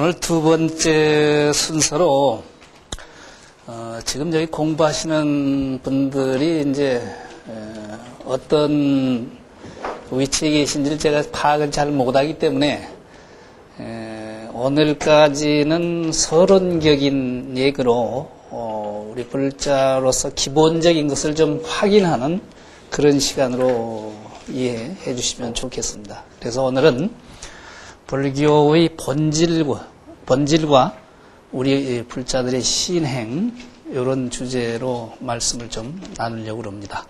오늘 두 번째 순서로 지금 여기 공부하시는 분들이 이제 어떤 위치에 계신지를 제가 파악을 잘 못하기 때문에 오늘까지는 서론적인 얘기로 우리 불자로서 기본적인 것을 좀 확인하는 그런 시간으로 이해해 주시면 좋겠습니다. 그래서 오늘은 불교의 본질과 우리 불자들의 신행 이런 주제로 말씀을 좀 나누려고 합니다.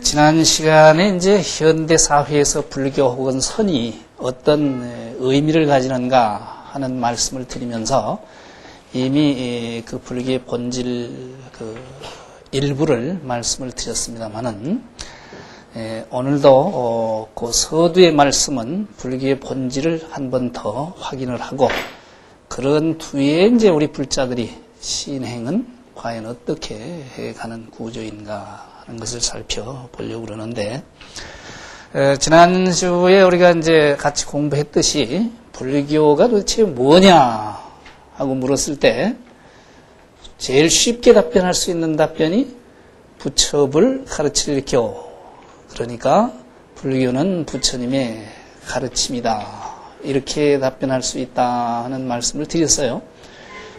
지난 시간에 이제 현대 사회에서 불교 혹은 선이 어떤 의미를 가지는가 하는 말씀을 드리면서 이미 그 불교의 본질 일부를 말씀을 드렸습니다만은 오늘도 그 서두의 말씀은 불교의 본질을 한 번 더 확인을 하고 그런 뒤에 이제 우리 불자들이 신행은 과연 어떻게 해가는 구조인가 하는 것을 살펴보려고 그러는데 지난주에 우리가 이제 같이 공부했듯이 불교가 도대체 뭐냐 하고 물었을 때 제일 쉽게 답변할 수 있는 답변이 부처불 가르칠 교. 그러니까 불교는 부처님의 가르침이다. 이렇게 답변할 수 있다 하는 말씀을 드렸어요.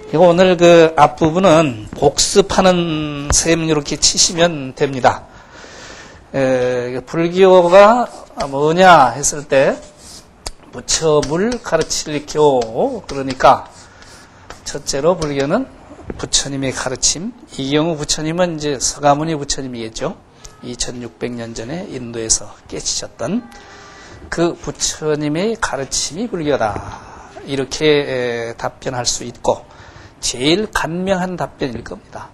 그리고 오늘 그 앞부분은 복습하는 셈 이렇게 치시면 됩니다. 불교가 뭐냐 했을 때 부처불 가르칠 교. 그러니까 첫째로 불교는 부처님의 가르침. 이 경우 부처님은 이제 서가모니 부처님이겠죠. 2600년 전에 인도에서 깨치셨던 그 부처님의 가르침이 불교다. 이렇게 답변할 수 있고 제일 간명한 답변일 겁니다.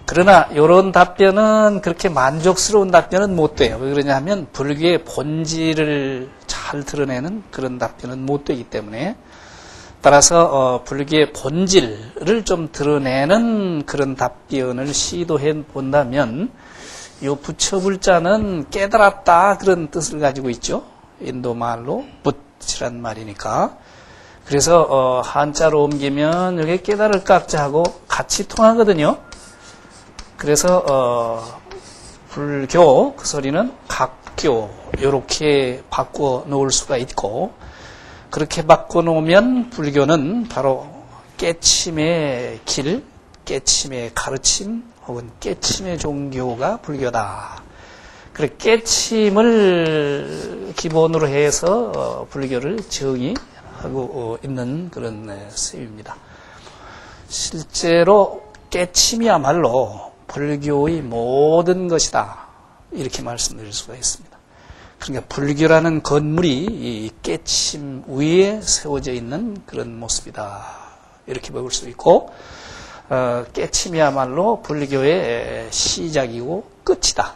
그러나 이런 답변은 그렇게 만족스러운 답변은 못 돼요. 왜 그러냐 하면 불교의 본질을 잘 드러내는 그런 답변은 못 되기 때문에 따라서 불교의 본질을 좀 드러내는 그런 답변을 시도해 본다면 이 부처불자는 깨달았다 그런 뜻을 가지고 있죠. 인도 말로 붓이란 말이니까. 그래서 한자로 옮기면 여기 깨달을 깍자하고 같이 통하거든요. 그래서 불교 그 소리는 각교 이렇게 바꿔 놓을 수가 있고 그렇게 바꿔 놓으면 불교는 바로 깨침의 길, 깨침의 가르침 혹은 깨침의 종교가 불교다. 그래 깨침을 기본으로 해서 불교를 정의하고 있는 그런 셈입니다. 실제로 깨침이야말로 불교의 모든 것이다. 이렇게 말씀드릴 수가 있습니다. 그러니까 불교라는 건물이 이 깨침 위에 세워져 있는 그런 모습이다. 이렇게 볼 수 있고 깨침이야말로 불교의 시작이고 끝이다.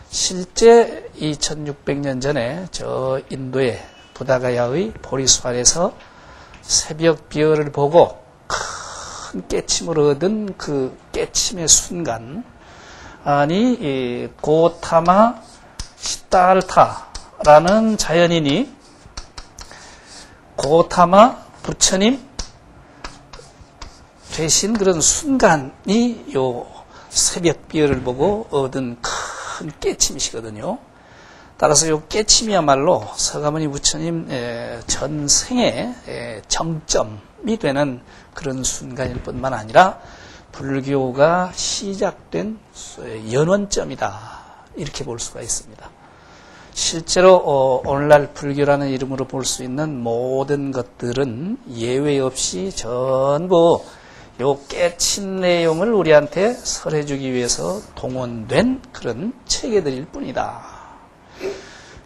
실제 2600년 전에 저 인도의 부다가야의 보리수알에서 새벽별을 보고 큰 깨침을 얻은 그 깨침의 순간 아니 고타마 시달타라는 자연인이 고타마 부처님 되신 그런 순간이 요 새벽별을 보고 얻은 큰 깨침이시거든요. 따라서 요 깨침이야말로 서가모니 부처님 전생의 정점이 되는 그런 순간일 뿐만 아니라 불교가 시작된 연원점이다. 이렇게 볼 수가 있습니다. 실제로 오늘날 불교라는 이름으로 볼 수 있는 모든 것들은 예외 없이 전부 요 깨친 내용을 우리한테 설해주기 위해서 동원된 그런 체계들일 뿐이다.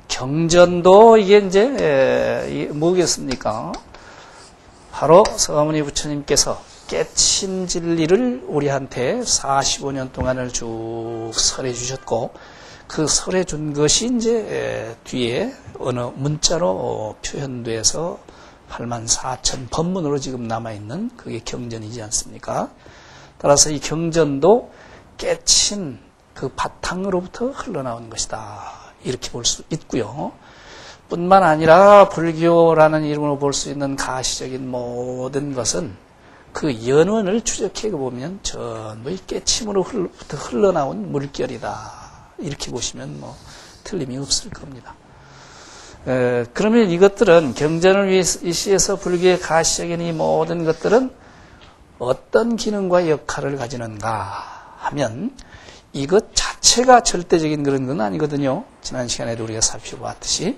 경전도 이게 이제 뭐겠습니까? 바로 서가모니 부처님께서 깨친 진리를 우리한테 45년 동안을 쭉 설해주셨고 그 설해준 것이 이제 뒤에 어느 문자로 표현돼서 84,000 법문으로 지금 남아있는 그게 경전이지 않습니까? 따라서 이 경전도 깨친 그 바탕으로부터 흘러나온 것이다. 이렇게 볼 수 있고요. 뿐만 아니라 불교라는 이름으로 볼 수 있는 가시적인 모든 것은 그 연원을 추적해 보면 전부 이 깨침으로 흘러나온 물결이다. 이렇게 보시면 뭐 틀림이 없을 겁니다. 그러면 이것들은 경전을 위시해서 불교의 가시적인 이 모든 것들은 어떤 기능과 역할을 가지는가 하면 이것 자체가 절대적인 그런 건 아니거든요. 지난 시간에도 우리가 살펴보았듯이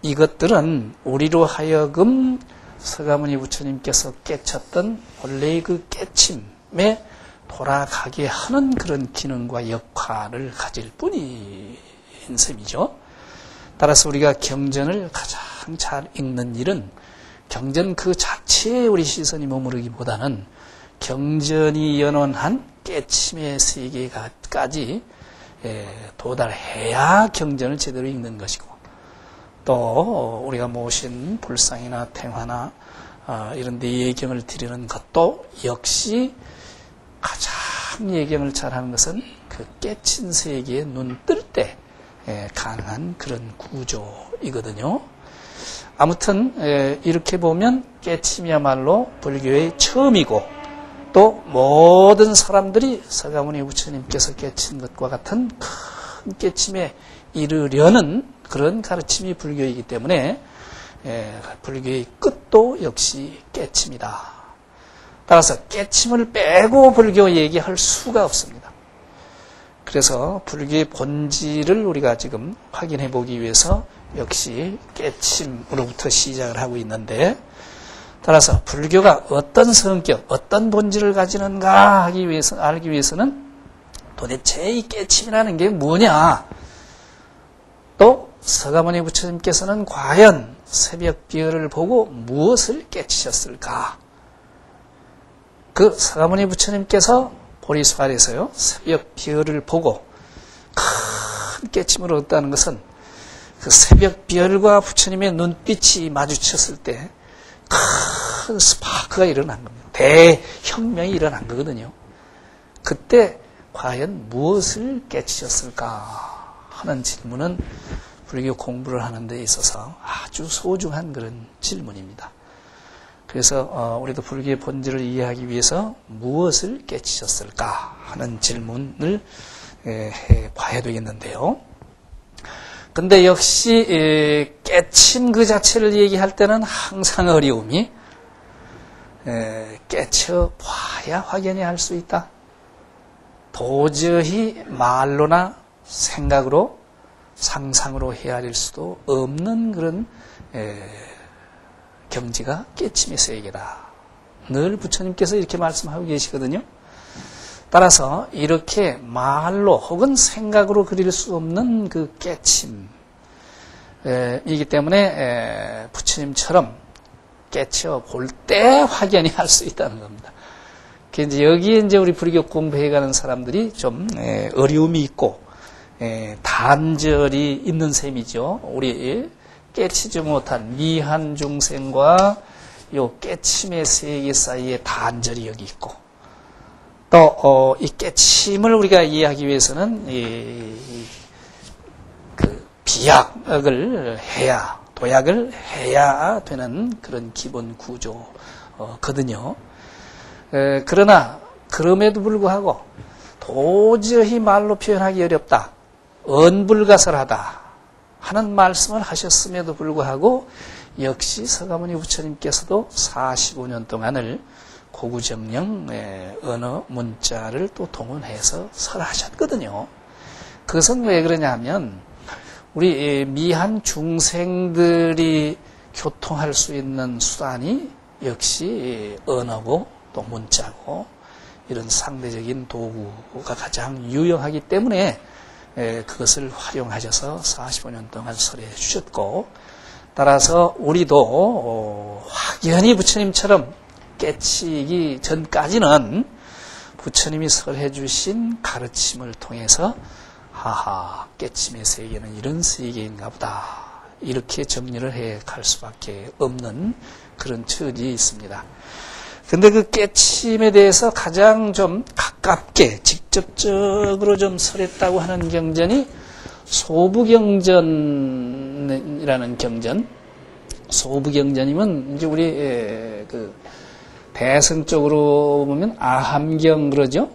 이것들은 우리로 하여금 서가모니 부처님께서 깨쳤던 원래의 그 깨침에 돌아가게 하는 그런 기능과 역할을 가질 뿐인 셈이죠. 따라서 우리가 경전을 가장 잘 읽는 일은 경전 그 자체에 우리 시선이 머무르기보다는 경전이 연원한 깨침의 세계까지 도달해야 경전을 제대로 읽는 것이고, 또 우리가 모신 불상이나 탱화나 이런 데 예경을 드리는 것도 역시 가장 예경을 잘하는 것은 그 깨친 세계에 눈 뜰 때 가능한 그런 구조이거든요. 아무튼 이렇게 보면 깨침이야말로 불교의 처음이고, 또 모든 사람들이 서가모니 부처님께서 깨친 것과 같은 큰 깨침에 이르려는 그런 가르침이 불교이기 때문에 불교의 끝도 역시 깨침이다. 따라서 깨침을 빼고 불교 얘기할 수가 없습니다. 그래서 불교의 본질을 우리가 지금 확인해 보기 위해서 역시 깨침으로부터 시작을 하고 있는데, 따라서 불교가 어떤 성격, 어떤 본질을 가지는가 알기 위해서는 도대체 이 깨침이라는 게 뭐냐, 또 서가모니 부처님께서는 과연 새벽 비열을 보고 무엇을 깨치셨을까? 그 서가모니 부처님께서 보리수활에서요, 새벽 비열을 보고 큰 깨침을 얻었다는 것은 그 새벽 비열과 부처님의 눈빛이 마주쳤을 때 큰 스파크가 일어난 겁니다. 대혁명이 일어난 거거든요. 그때 과연 무엇을 깨치셨을까 하는 질문은 불교 공부를 하는 데 있어서 아주 소중한 그런 질문입니다. 그래서 우리도 불교의 본질을 이해하기 위해서 무엇을 깨치셨을까 하는 질문을 해봐야 되겠는데요. 근데 역시 깨침 그 자체를 얘기할 때는 항상 어려움이 깨쳐봐야 확연히 알 수 있다. 도저히 말로나 생각으로 상상으로 헤아릴 수도 없는 그런 경지가 깨침의 세계다. 늘 부처님께서 이렇게 말씀하고 계시거든요. 따라서 이렇게 말로 혹은 생각으로 그릴 수 없는 그 깨침이기 때문에 부처님처럼 깨쳐 볼 때 확연히 할 수 있다는 겁니다. 이제 여기에 이제 우리 불교 공부해가는 사람들이 좀 어려움이 있고 단절이 있는 셈이죠. 우리 깨치지 못한 미한 중생과 요 깨침의 세계 사이에 단절이 여기 있고, 또 이 깨침을 우리가 이해하기 위해서는 그 비약을 해야, 도약을 해야 되는 그런 기본 구조거든요. 그러나 그럼에도 불구하고 도저히 말로 표현하기 어렵다, 언불가설하다 하는 말씀을 하셨음에도 불구하고 역시 서가모니 부처님께서도 45년 동안을 고구정령 언어 문자를 또 동원해서 설하셨거든요. 그것은 왜 그러냐면 우리 미한 중생들이 교통할 수 있는 수단이 역시 언어고 또 문자고 이런 상대적인 도구가 가장 유용하기 때문에 그것을 활용하셔서 45년 동안 설해 주셨고, 따라서 우리도 확연히 부처님처럼 깨치기 전까지는 부처님이 설해 주신 가르침을 통해서 하하, 깨침의 세계는 이런 세계인가 보다, 이렇게 정리를 해 갈 수밖에 없는 그런 처지에 있습니다. 근데 그 깨침에 대해서 가장 좀 가깝게 직접적으로 좀 설했다고 하는 경전이 소부경전에 소부경전이라는 경전, 소부경전이면 이제 우리 그 대승 쪽으로 보면 아함경 그러죠.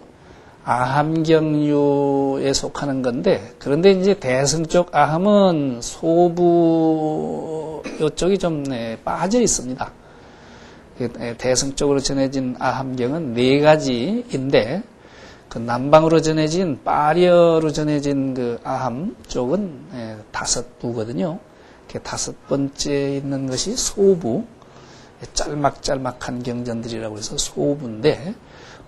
아함경류에 속하는 건데, 그런데 이제 대승 쪽 아함은 소부 요쪽이 좀 빠져 있습니다. 대승 쪽으로 전해진 아함경은 4가지인데, 그 남방으로 전해진 빠려로 전해진 그 아함 쪽은 5부거든요. 5번째 있는 것이 소부, 짤막짤막한 경전들이라고 해서 소부인데,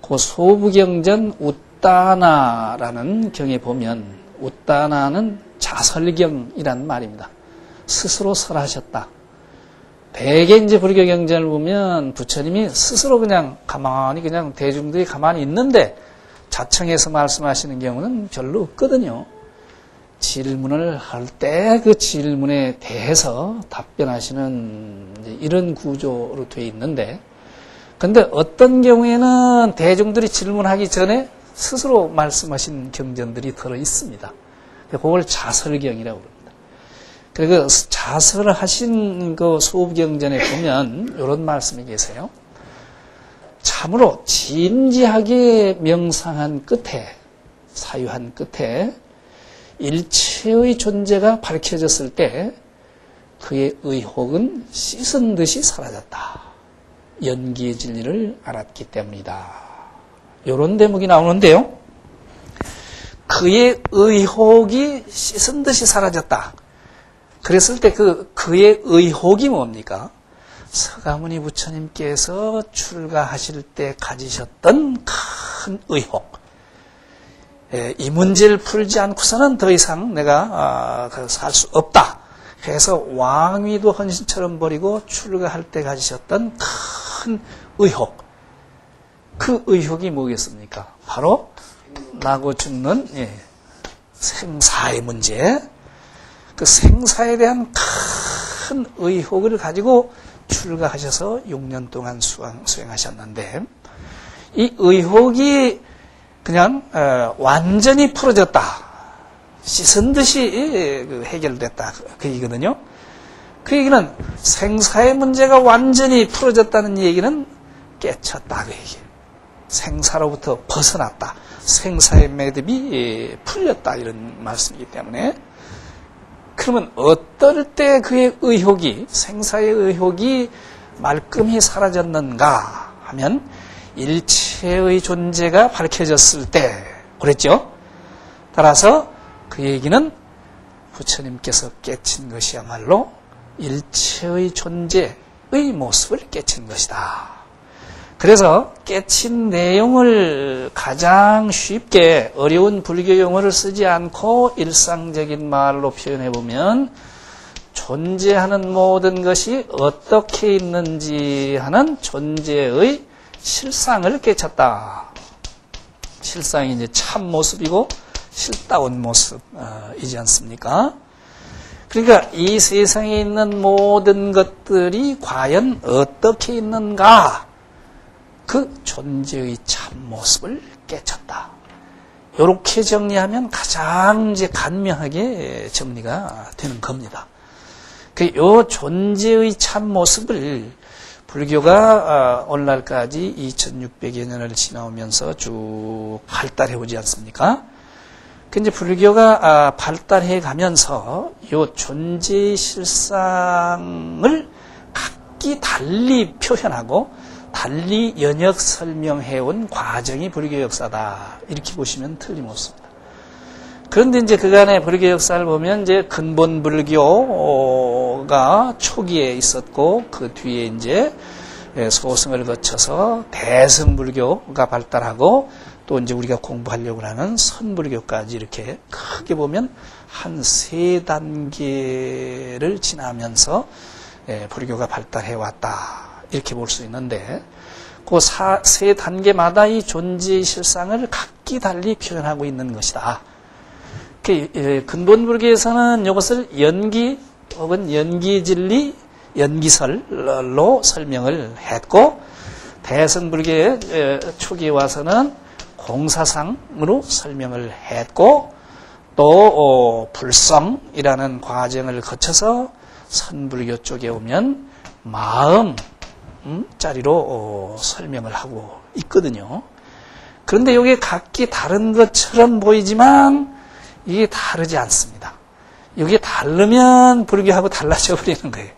그 소부경전 웃다나라는 경에 보면, 웃다나는 자설경이란 말입니다. 스스로 설하셨다. 대개 이제 불교 경전을 보면 부처님이 스스로 그냥 가만히 그냥 대중들이 가만히 있는데 자청해서 말씀하시는 경우는 별로 없거든요. 질문을 할 때 그 질문에 대해서 답변하시는 이제 이런 구조로 되어 있는데, 근데 어떤 경우에는 대중들이 질문하기 전에 스스로 말씀하신 경전들이 들어 있습니다. 그걸 자설경이라고 합니다. 그리고 자설하신 그 소부경전에 보면 이런 말씀이 계세요. 참으로 진지하게 명상한 끝에, 사유한 끝에 일체의 존재가 밝혀졌을 때 그의 의혹은 씻은 듯이 사라졌다. 연기의 진리를 알았기 때문이다. 이런 대목이 나오는데요. 그의 의혹이 씻은 듯이 사라졌다. 그랬을 때 그의 의혹이 뭡니까? 서가모니 부처님께서 출가하실 때 가지셨던 큰 의혹. 이 문제를 풀지 않고서는 더 이상 내가 살 수 없다. 그래서 왕위도 헌신처럼 버리고 출가할 때 가지셨던 큰 의혹. 그 의혹이 뭐겠습니까? 바로 나고 죽는 생사의 문제. 그 생사에 대한 큰 의혹을 가지고 출가하셔서 6년 동안 수행하셨는데, 이 의혹이 그냥 완전히 풀어졌다, 씻은 듯이 해결됐다, 그 얘기거든요. 그 얘기는 생사의 문제가 완전히 풀어졌다는 얘기는 깨쳤다, 그 얘기예요. 생사로부터 벗어났다, 생사의 매듭이 풀렸다, 이런 말씀이기 때문에, 그러면 어떨 때 그의 의혹이, 생사의 의혹이 말끔히 사라졌는가 하면 일체의 존재가 밝혀졌을 때 그랬죠. 따라서 그 얘기는 부처님께서 깨친 것이야말로 일체의 존재의 모습을 깨친 것이다. 그래서 깨친 내용을 가장 쉽게 어려운 불교 용어를 쓰지 않고 일상적인 말로 표현해보면 존재하는 모든 것이 어떻게 있는지 하는 존재의 실상을 깨쳤다. 실상이 이제 참 모습이고 실다운 모습이지 않습니까? 그러니까 이 세상에 있는 모든 것들이 과연 어떻게 있는가? 그 존재의 참모습을 깨쳤다. 이렇게 정리하면 가장 이제 간명하게 정리가 되는 겁니다. 이 존재의 참모습을 불교가 오늘날까지 2600여 년을 지나오면서 쭉 발달해 오지 않습니까? 근데 불교가 발달해 가면서 이 존재의 실상을 각기 달리 표현하고 달리 연역 설명해온 과정이 불교 역사다. 이렇게 보시면 틀림없습니다. 그런데 이제 그간의 불교 역사를 보면 이제 근본 불교가 초기에 있었고 그 뒤에 이제 소승을 거쳐서 대승 불교가 발달하고 또 이제 우리가 공부하려고 하는 선불교까지 이렇게 크게 보면 한 3단계를 지나면서 불교가 발달해 왔다. 이렇게 볼 수 있는데 그 3단계마다 이 존재의 실상을 각기 달리 표현하고 있는 것이다. 근본 불교에서는 이것을 연기 혹은 연기진리, 연기설로 설명을 했고 대승 불교의 초기에 와서는 공사상으로 설명을 했고 또 불성이라는 과정을 거쳐서 선불교 쪽에 오면 마음 짜리로 설명을 하고 있거든요. 그런데 이게 각기 다른 것처럼 보이지만 이게 다르지 않습니다. 이게 다르면 불교하고 달라져 버리는 거예요.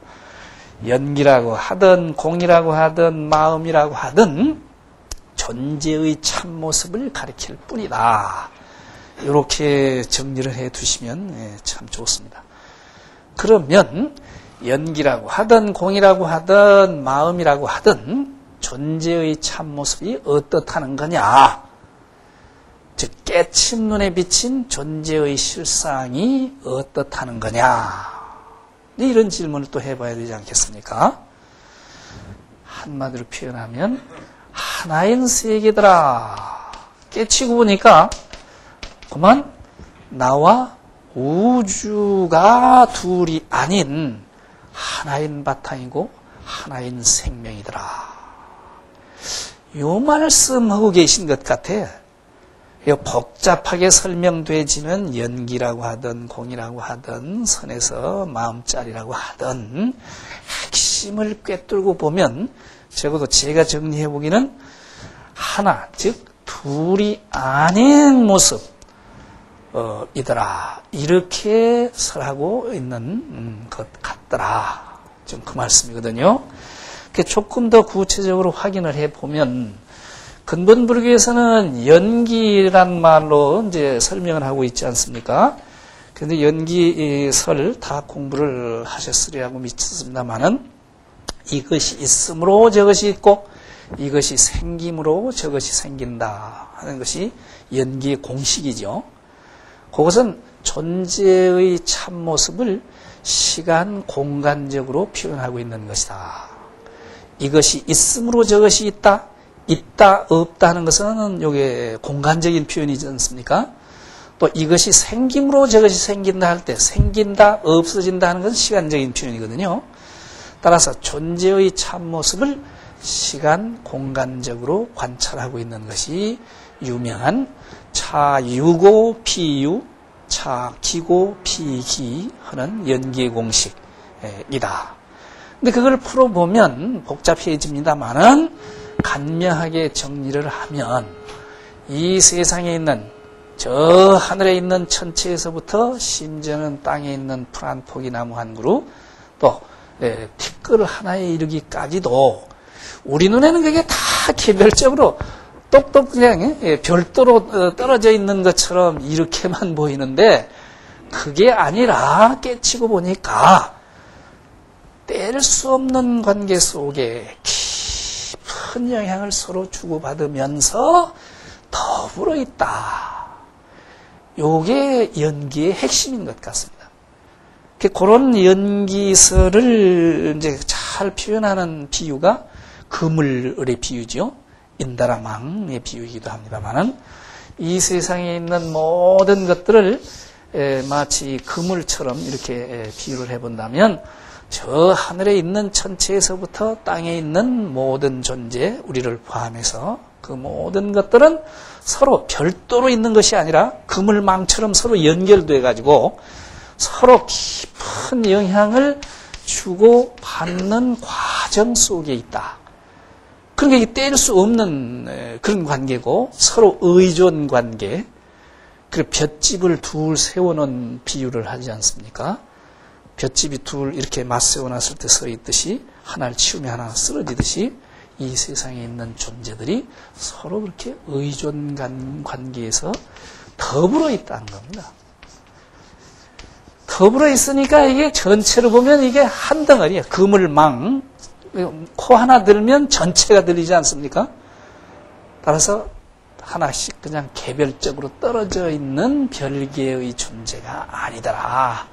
연기라고 하든 공이라고 하든 마음이라고 하든 존재의 참모습을 가리킬 뿐이다. 이렇게 정리를 해 두시면 참 좋습니다. 그러면 연기라고 하든 공이라고 하든 마음이라고 하든 존재의 참모습이 어떻다는 거냐? 즉 깨친 눈에 비친 존재의 실상이 어떻다는 거냐? 이런 질문을 또 해봐야 되지 않겠습니까? 한마디로 표현하면 하나인 세계더라. 깨치고 보니까 그만 나와 우주가 둘이 아닌 하나인 바탕이고 하나인 생명이더라. 요 말씀하고 계신 것 같아. 복잡하게 설명되지는 연기라고 하든 공이라고 하든 선에서 마음짜리라고 하든 핵심을 꿰뚫고 보면 적어도 제가 정리해 보기는 하나, 즉 둘이 아닌 모습 이더라. 이렇게 설하고 있는 것 같더라. 좀 그 말씀이거든요. 조금 더 구체적으로 확인을 해 보면 근본 불교에서는 연기란 말로 이제 설명을 하고 있지 않습니까? 그런데 연기설 다 공부를 하셨으리라고 믿습니다만은 이것이 있음으로 저것이 있고 이것이 생김으로 저것이 생긴다 하는 것이 연기의 공식이죠. 그것은 존재의 참모습을 시간, 공간적으로 표현하고 있는 것이다. 이것이 있음으로 저것이 있다, 있다, 없다 하는 것은 이게 공간적인 표현이지 않습니까? 또 이것이 생김으로 저것이 생긴다 할 때 생긴다, 없어진다 하는 것은 시간적인 표현이거든요. 따라서 존재의 참모습을 시간, 공간적으로 관찰하고 있는 것이 유명한 차유고 피유, 차기고 피기 하는 연기의 공식이다. 근데 그걸 풀어보면 복잡해집니다만은 간명하게 정리를 하면 이 세상에 있는 저 하늘에 있는 천체에서부터 심지어는 땅에 있는 풀 한 포기 나무 한 그루 또 티끌 하나에 이르기까지도 우리 눈에는 그게 다 개별적으로 똑똑 그냥 별도로 떨어져 있는 것처럼 이렇게만 보이는데 그게 아니라 깨치고 보니까 뗄 수 없는 관계 속에 깊은 영향을 서로 주고받으면서 더불어 있다. 요게 연기의 핵심인 것 같습니다. 그런 연기설을 이제 잘 표현하는 비유가 그물의 비유죠. 인다라망의 비유이기도 합니다만은 이 세상에 있는 모든 것들을 마치 그물처럼 이렇게 비유를 해본다면 저 하늘에 있는 천체에서부터 땅에 있는 모든 존재, 우리를 포함해서 그 모든 것들은 서로 별도로 있는 것이 아니라 그물망처럼 서로 연결돼 가지고 서로 깊은 영향을 주고 받는 과정 속에 있다. 그러니까 뗄 수 없는 그런 관계고 서로 의존 관계. 그리고 볏짚을 둘 세워놓은 비유를 하지 않습니까? 볏짚이 둘 이렇게 맞세워놨을 때 서 있듯이 하나를 치우면 하나 쓰러지듯이 이 세상에 있는 존재들이 서로 그렇게 의존 관계에서 더불어 있다는 겁니다. 더불어 있으니까 이게 전체로 보면 이게 한 덩어리예요. 그물망. 코 하나 들면 전체가 들리지 않습니까? 따라서 하나씩 그냥 개별적으로 떨어져 있는 별개의 존재가 아니더라.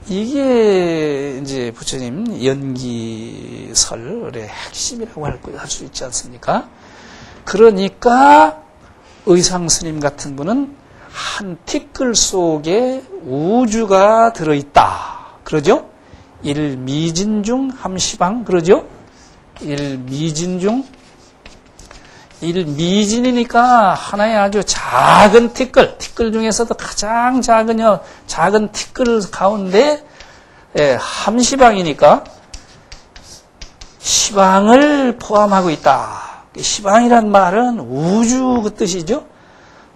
이게 이제 부처님 연기설의 핵심이라고 할 수 있지 않습니까? 그러니까 의상스님 같은 분은 한 티끌 속에 우주가 들어있다. 그러죠? 일미진중 함시방 그러죠? 일미진중 이 미진이니까 하나의 아주 작은 티끌 중에서도 가장 작은 티끌 가운데 함시방이니까 시방을 포함하고 있다. 시방이란 말은 우주 그 뜻이죠.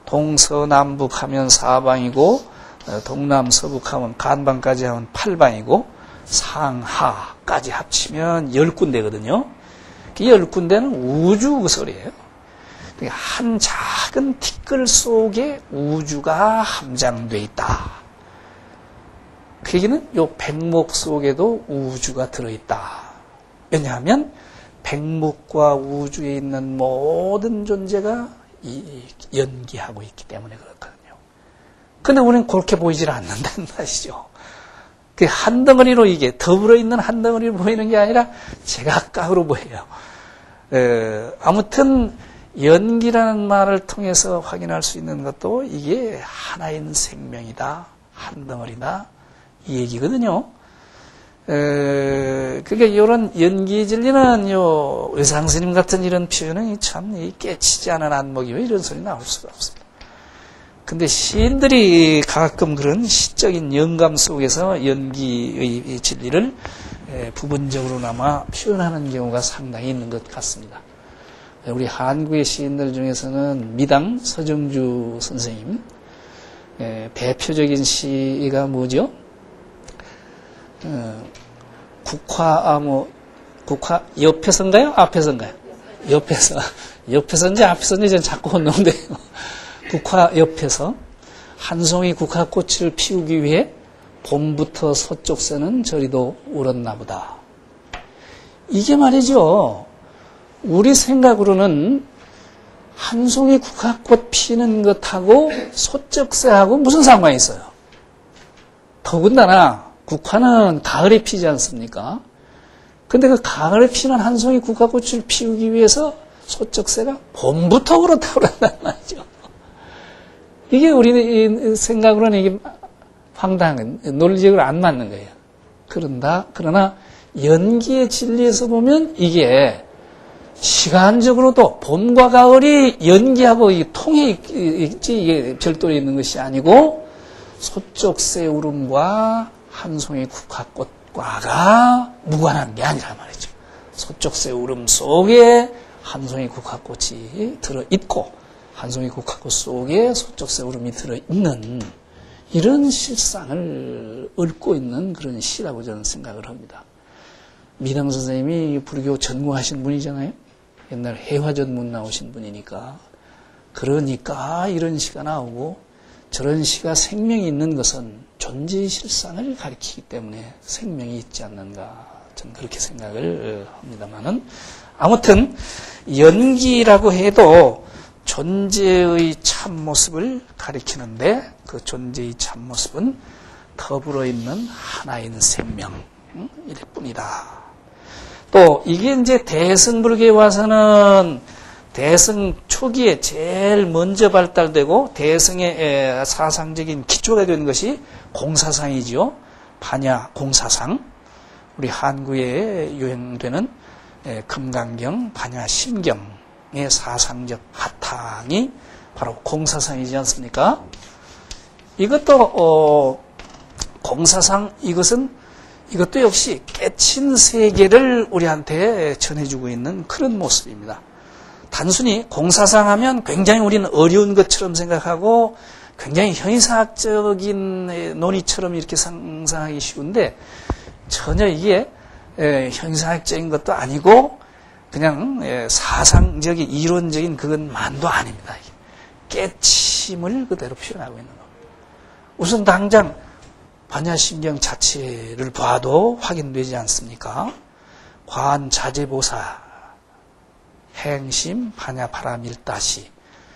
동서남북 하면 사방이고 동남서북하면 간방까지 하면 8방이고 상하까지 합치면 10군데거든요. 그 10군데는 우주 그 소리예요. 한 작은 티끌 속에 우주가 함장되어 있다. 그 얘기는 요 백목 속에도 우주가 들어있다. 왜냐하면 백목과 우주에 있는 모든 존재가 연기하고 있기 때문에 그렇거든요. 근데 우리는 그렇게 보이질 않는다는 말이죠. 그 한 덩어리로 이게 더불어 있는 한 덩어리로 보이는 게 아니라 제각각으로 보여요. 아무튼 연기라는 말을 통해서 확인할 수 있는 것도 이게 하나인 생명이다, 한 덩어리다 이 얘기거든요. 그러니까 이런 연기의 진리는 의상 스님 같은 이런 표현은 참 깨치지 않은 안목이며 이런 소리 나올 수가 없습니다. 근데 시인들이 가끔 그런 시적인 영감 속에서 연기의 진리를 부분적으로나마 표현하는 경우가 상당히 있는 것 같습니다. 우리 한국의 시인들 중에서는 미당 서정주 선생님 대표적인 시가 뭐죠? 국화 옆에서인가요? 앞에서인가요? 옆에서인지 앞에서인지 저는 자꾸 혼동돼요. 국화 옆에서 한 송이 국화꽃을 피우기 위해 봄부터 서쪽새는 저리도 울었나 보다. 이게 말이죠. 우리 생각으로는 한 송이 국화꽃 피는 것하고 소쩍새하고 무슨 상관이 있어요? 더군다나 국화는 가을에 피지 않습니까? 근데 그 가을에 피는 한 송이 국화꽃을 피우기 위해서 소쩍새가 봄부터 울었다고 그런단 말이죠. 이게 우리 생각으로는 이게 황당한, 논리적으로 안 맞는 거예요. 그러나 연기의 진리에서 보면 이게 시간적으로도 봄과 가을이 연기하고 통해 있지 이게 별도로 있는 것이 아니고 소쩍새 울음과 한 송이 국화꽃과가 무관한 게 아니라 말이죠. 소쩍새 울음 속에 한 송이 국화꽃이 들어있고 한 송이 국화꽃 속에 소쩍새 울음이 들어있는 이런 실상을 읊고 있는 그런 시라고 저는 생각을 합니다. 미당 선생님이 불교 전공하신 분이잖아요. 옛날 해화전문 나오신 분이니까. 그러니까 이런 시가 나오고 저런 시가 생명이 있는 것은 존재의 실상을 가리키기 때문에 생명이 있지 않는가. 저는 그렇게 생각을 합니다만은 아무튼 연기라고 해도 존재의 참모습을 가리키는데 그 존재의 참모습은 더불어 있는 하나인 생명 이럴 뿐이다. 또 이게 이제 대승불교에 와서는 대승 초기에 제일 먼저 발달되고 대승의 사상적인 기초가 되는 것이 공사상이지요. 반야 공사상. 우리 한국에 유행되는 금강경, 반야 심경의 사상적 바탕이 바로 공사상이지 않습니까? 이것도 공사상 이것도 역시 깨친 세계를 우리한테 전해주고 있는 그런 모습입니다. 단순히 공사상 하면 굉장히 우리는 어려운 것처럼 생각하고 굉장히 현상학적인 논의처럼 이렇게 상상하기 쉬운데 전혀 이게 현상학적인 것도 아니고 그냥 사상적인 이론적인 그것만도 아닙니다. 깨침을 그대로 표현하고 있는 겁니다. 우선 당장 반야심경 자체를 봐도 확인되지 않습니까? 관자재보사 행심 반야바라밀다시.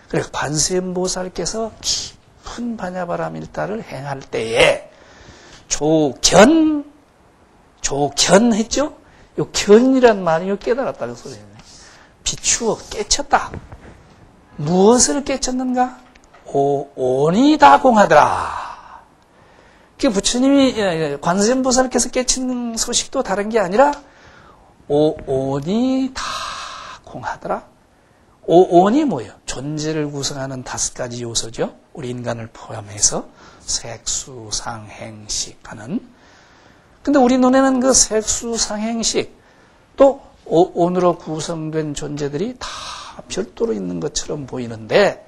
그래서 관세음보살께서 깊은 반야바라밀다를 행할 때에 조견했죠? 요 견이란 말이 깨달았다는 소리예요. 비추어 깨쳤다. 무엇을 깨쳤는가? 오니다공하더라. 그 부처님이 관세음보살께서 깨친 소식도 다른 게 아니라 오니 다 공하더라. 오온이 뭐예요? 존재를 구성하는 5가지 요소죠. 우리 인간을 포함해서 색수상행식 하는. 근데 우리 눈에는 그 색수상행식 또 온으로 구성된 존재들이 다 별도로 있는 것처럼 보이는데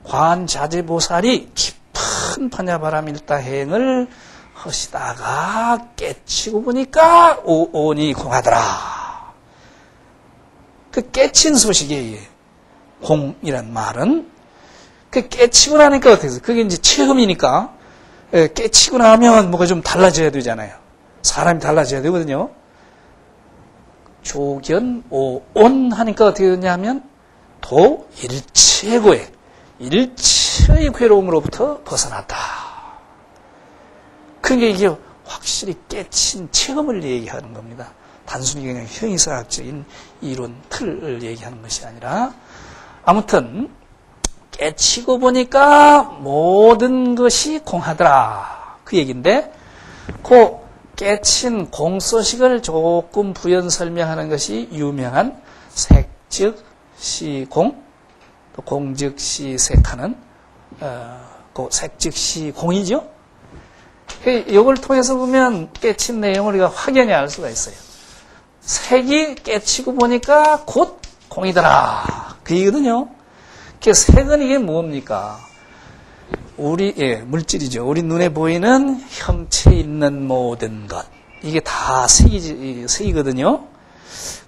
관자재보살이 깊은 반야바라밀다행을 하시다가 깨치고 보니까 오온이 공하더라. 그 깨친 소식이 공이란 말은 그 깨치고 나니까 어떻게 해서 그게 이제 체험이니까 깨치고 나면 뭐가 좀 달라져야 되잖아요. 사람이 달라져야 되거든요. 조견 오온 하니까 어떻게 되냐면 도 일체고에 일체의 괴로움으로부터 벗어났다. 그게 이게 확실히 깨친 체험을 얘기하는 겁니다. 단순히 그냥 형이사학적인 이론 틀을 얘기하는 것이 아니라 아무튼 깨치고 보니까 모든 것이 공하더라. 그 얘기인데 그 깨친 공소식을 조금 부연 설명하는 것이 유명한 색즉시공 또 공즉시색하는 그 색즉시공이죠. 이걸 통해서 보면 깨친 내용을 우리가 확연히 알 수가 있어요. 색이 깨치고 보니까 곧 공이더라. 그 얘기거든요. 그 색은 이게 뭡니까? 물질이죠. 우리 눈에 보이는 형체 있는 모든 것. 이게 다 색이거든요.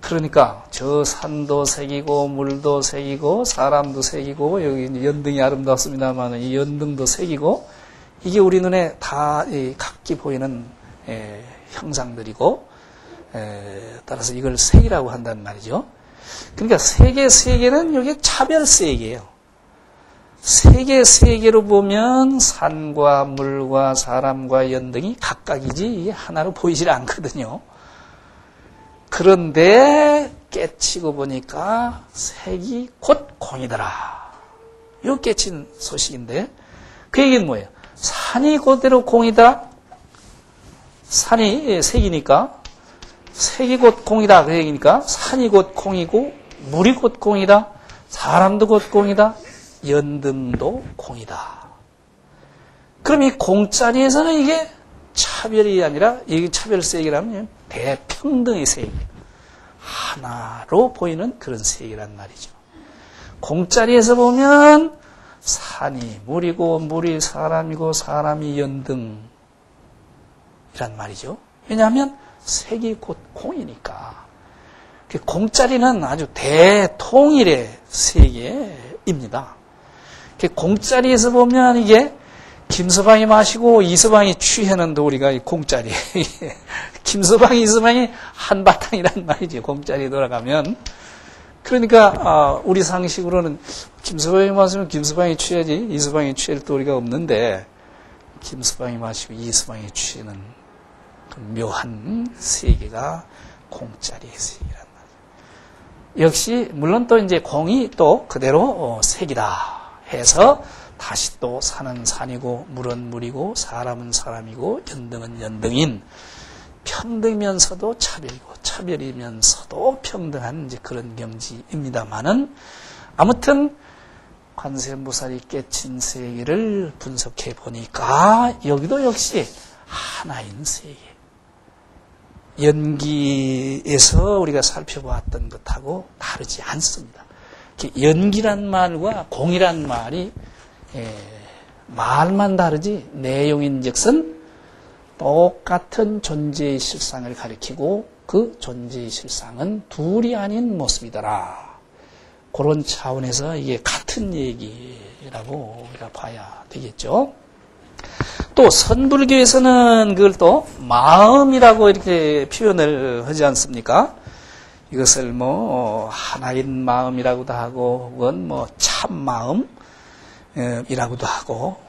그러니까 저 산도 색이고 물도 색이고 사람도 색이고 여기 연등이 아름답습니다만 이 연등도 색이고 이게 우리 눈에 다 각기 보이는 형상들이고 따라서 이걸 색이라고 한다는 말이죠. 그러니까 세계는 이게 차별세계예요. 세계로 보면 산과 물과 사람과 연등이 각각이지 하나로 보이질 않거든요. 그런데 깨치고 보니까 색이 곧 공이더라. 이 깨친 소식인데 그 얘기는 뭐예요? 산이 그대로 공이다. 산이 색이니까 색이 곧 공이다. 그 얘기니까 산이 곧 공이고 물이 곧 공이다. 사람도 곧 공이다. 연등도 공이다. 그럼 이 공자리에서는 이게 차별이 아니라 이게 차별색이라면 대평등의 색. 하나로 보이는 그런 색이란 말이죠. 공자리에서 보면 산이 물이고 물이 사람이고 사람이 연등이란 말이죠. 왜냐하면 색이 곧 공이니까. 공자리는 아주 대통일의 세계입니다. 공자리에서 보면 이게 김서방이 마시고 이서방이 취했는데 우리가 이 공자리 김서방이 이서방이 한바탕이란 말이죠. 공자리에 돌아가면 그러니까 우리 상식으로는 김서방이 마시면 김서방이 취해야지 이서방이 취할 도리가 없는데 김서방이 마시고 이서방이 취하는 그 묘한 세계가 공자리의 세계란 말이에요. 역시 물론 또 이제 공이 또 그대로 색이다 해서 다시 또 산은 산이고 물은 물이고 사람은 사람이고 연등은 연등인 평등이면서도 차별이고 차별이면서도 평등한 이제 그런 경지입니다만은 아무튼 관세음보살이 깨친 세계를 분석해 보니까 여기도 역시 하나인 세계. 연기에서 우리가 살펴보았던 것하고 다르지 않습니다. 연기란 말과 공이란 말이 말만 다르지 내용인즉슨 똑같은 존재의 실상을 가리키고 그 존재의 실상은 둘이 아닌 모습이더라. 그런 차원에서 이게 같은 얘기라고 우리가 봐야 되겠죠. 또 선불교에서는 그걸 또 마음이라고 이렇게 표현을 하지 않습니까? 이것을 뭐 하나인 마음이라고도 하고 혹은 뭐 참마음이라고도 하고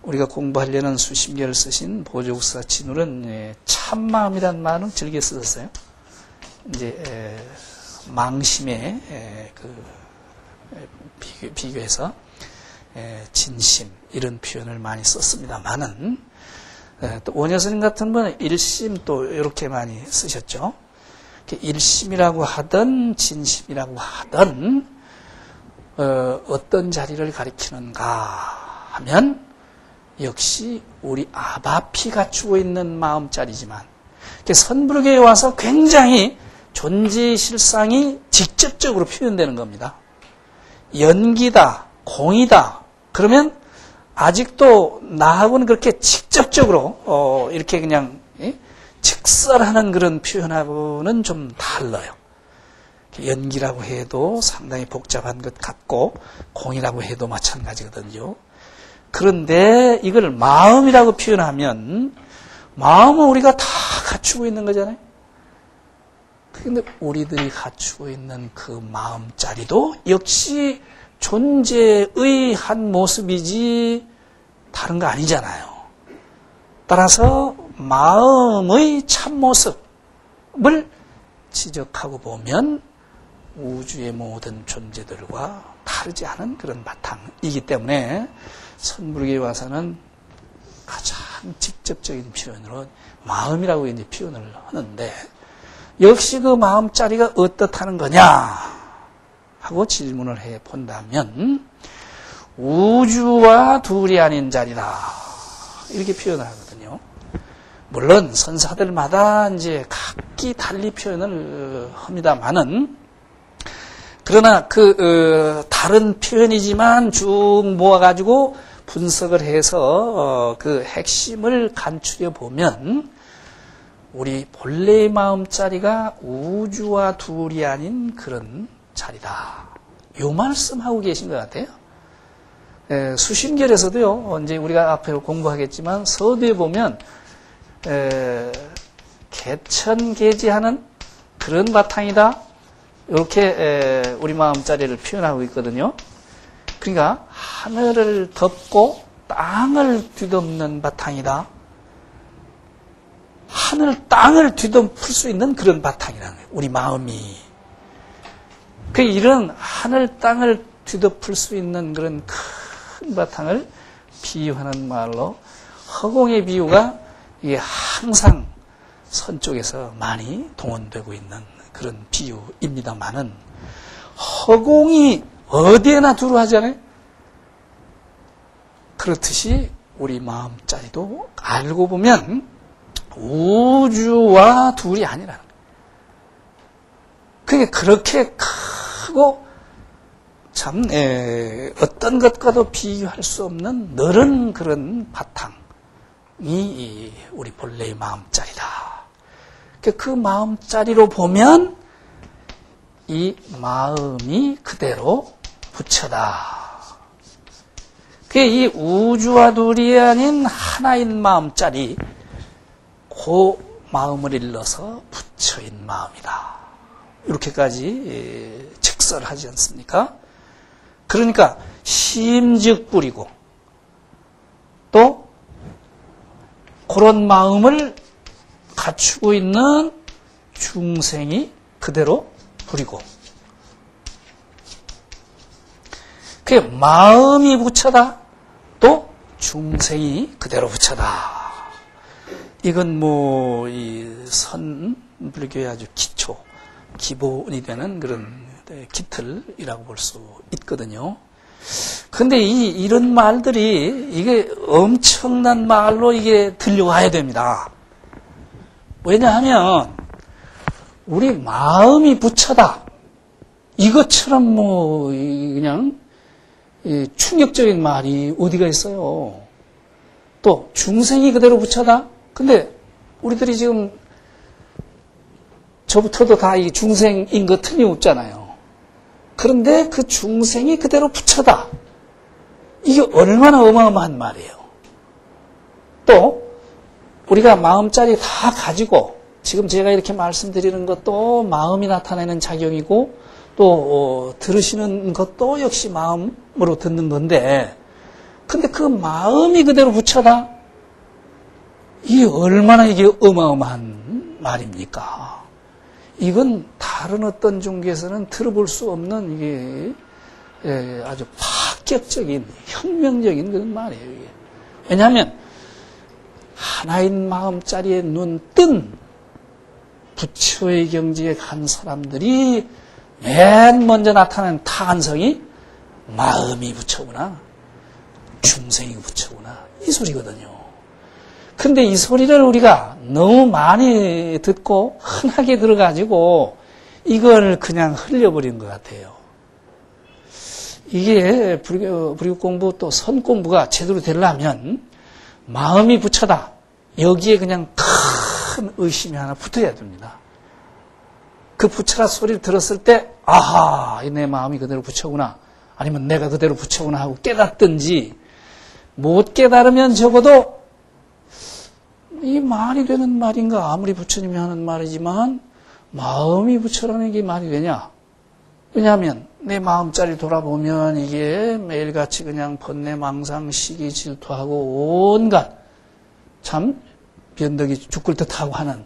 우리가 공부하려는 수십 개를 쓰신 보조국사 진울은 참마음이라는 말은 즐겨 쓰셨어요. 이제 망심에 비교해서 진심 이런 표현을 많이 썼습니다만은 또 원효스님 같은 분은 일심 또 이렇게 많이 쓰셨죠. 일심이라고 하든 진심이라고 하든 어떤 자리를 가리키는가 하면 역시 우리 아바피 갖추고 있는 마음자리지만 선불교에 와서 굉장히 존재 실상이 직접적으로 표현되는 겁니다. 연기다, 공이다. 그러면 아직도 나하고는 그렇게 직접적으로 이렇게 그냥 직설하는 그런 표현하고는 좀 달라요. 연기라고 해도 상당히 복잡한 것 같고 공이라고 해도 마찬가지거든요. 그런데 이걸 마음이라고 표현하면 마음은 우리가 다 갖추고 있는 거잖아요. 그런데 우리들이 갖추고 있는 그 마음자리도 역시 존재의 한 모습이지 다른 거 아니잖아요. 따라서 마음의 참모습을 지적하고 보면 우주의 모든 존재들과 다르지 않은 그런 바탕이기 때문에 선불교에 와서는 가장 직접적인 표현으로 마음이라고 이제 표현을 하는데 역시 그 마음자리가 어떻다는 거냐 하고 질문을 해 본다면 우주와 둘이 아닌 자리다 이렇게 표현을 하거든요. 물론 선사들마다 이제 각기 달리 표현을 합니다만은 그러나 다른 표현이지만 쭉 모아가지고 분석을 해서 그 핵심을 간추려 보면 우리 본래의 마음자리가 우주와 둘이 아닌 그런 자리다. 요 말씀하고 계신 것 같아요. 수신결에서도요, 이제 우리가 앞에 공부하겠지만 서두에 보면 개천개지하는 그런 바탕이다. 이렇게 우리 마음자리를 표현하고 있거든요. 그러니까 하늘을 덮고 땅을 뒤덮는 바탕이다. 하늘, 땅을 뒤덮을 수 있는 그런 바탕이라는 거예요. 우리 마음이. 이런 하늘, 땅을 뒤덮을 수 있는 그런 큰 바탕을 비유하는 말로 허공의 비유가 이게 항상 선 쪽에서 많이 동원되고 있는 그런 비유입니다만은 허공이 어디에나 두루 하잖아요. 그렇듯이 우리 마음자리도 알고 보면 우주와 둘이 아니라는 거예요. 그게 그렇게 크고 참 어떤 것과도 비교할 수 없는 넓은 그런 바탕이 우리 본래의 마음자리다. 그 마음자리로 보면 이 마음이 그대로 부처다. 이 우주와 둘이 아닌 하나인 마음자리, 그 마음을 일러서 부처인 마음이다. 이렇게까지 직설하지 않습니까? 그러니까 심즉불이고 또 그런 마음을 갖추고 있는 중생이 그대로 불이고 그 마음이 부처다. 또 중생이 그대로 부처다. 이건 이 선불교의 아주 기본이 되는 그런 기틀이라고 볼 수 있거든요. 근데 이런 말들이 이게 엄청난 말로 이게 들려와야 됩니다. 왜냐하면 우리 마음이 부처다. 이것처럼 그냥 충격적인 말이 어디가 있어요. 또 중생이 그대로 부처다. 근데 우리들이 지금 저부터도 다 이 중생인 것 틀림없잖아요. 그런데 그 중생이 그대로 부처다. 이게 얼마나 어마어마한 말이에요. 또 우리가 마음자리 다 가지고 지금 제가 이렇게 말씀드리는 것도 마음이 나타내는 작용이고 또 들으시는 것도 역시 마음으로 듣는 건데 근데 그 마음이 그대로 부처다? 이게 얼마나 이게 어마어마한 말입니까? 이건 다른 어떤 종교에서는 들어볼 수 없는 이게 아주 파격적인 혁명적인 그런 말이에요. 이게. 왜냐하면 하나인 마음자리에 눈 뜬 부처의 경지에 간 사람들이 맨 먼저 나타난 탄성이 마음이 부처구나, 중생이 부처구나, 이 소리거든요. 근데 이 소리를 우리가 너무 많이 듣고 흔하게 들어가지고 이걸 그냥 흘려버린 것 같아요. 이게 불교 공부 또 선 공부가 제대로 되려면 마음이 부처다. 여기에 그냥 큰 의심이 하나 붙어야 됩니다. 그 부처라 소리를 들었을 때 아하, 내 마음이 그대로 부처구나, 아니면 내가 그대로 부처구나 하고 깨닫든지, 못 깨달으면 적어도 이 말이 되는 말인가, 아무리 부처님이 하는 말이지만 마음이 부처라는 게 말이 되냐. 왜냐하면 내 마음자리 돌아보면 이게 매일같이 그냥 번뇌, 망상, 시기, 질투하고 온갖 참 변덕이 죽을 듯하고 하는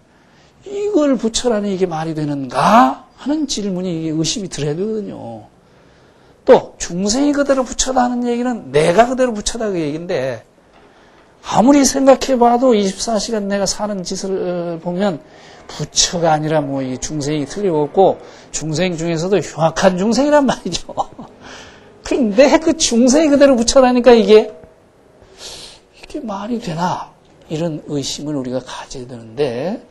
이걸 부처라니 이게 말이 되는가 하는 질문이, 이게 의심이 들어야 되거든요. 또 중생이 그대로 부처다 하는 얘기는 내가 그대로 부처다 그 얘기인데, 아무리 생각해봐도 24시간 내가 사는 짓을 보면 부처가 아니라 뭐 이 중생이 틀림없고, 중생 중에서도 흉악한 중생이란 말이죠. 근데 그 중생이 그대로 부처라니까 이게 말이 되나, 이런 의심을 우리가 가져야 되는데,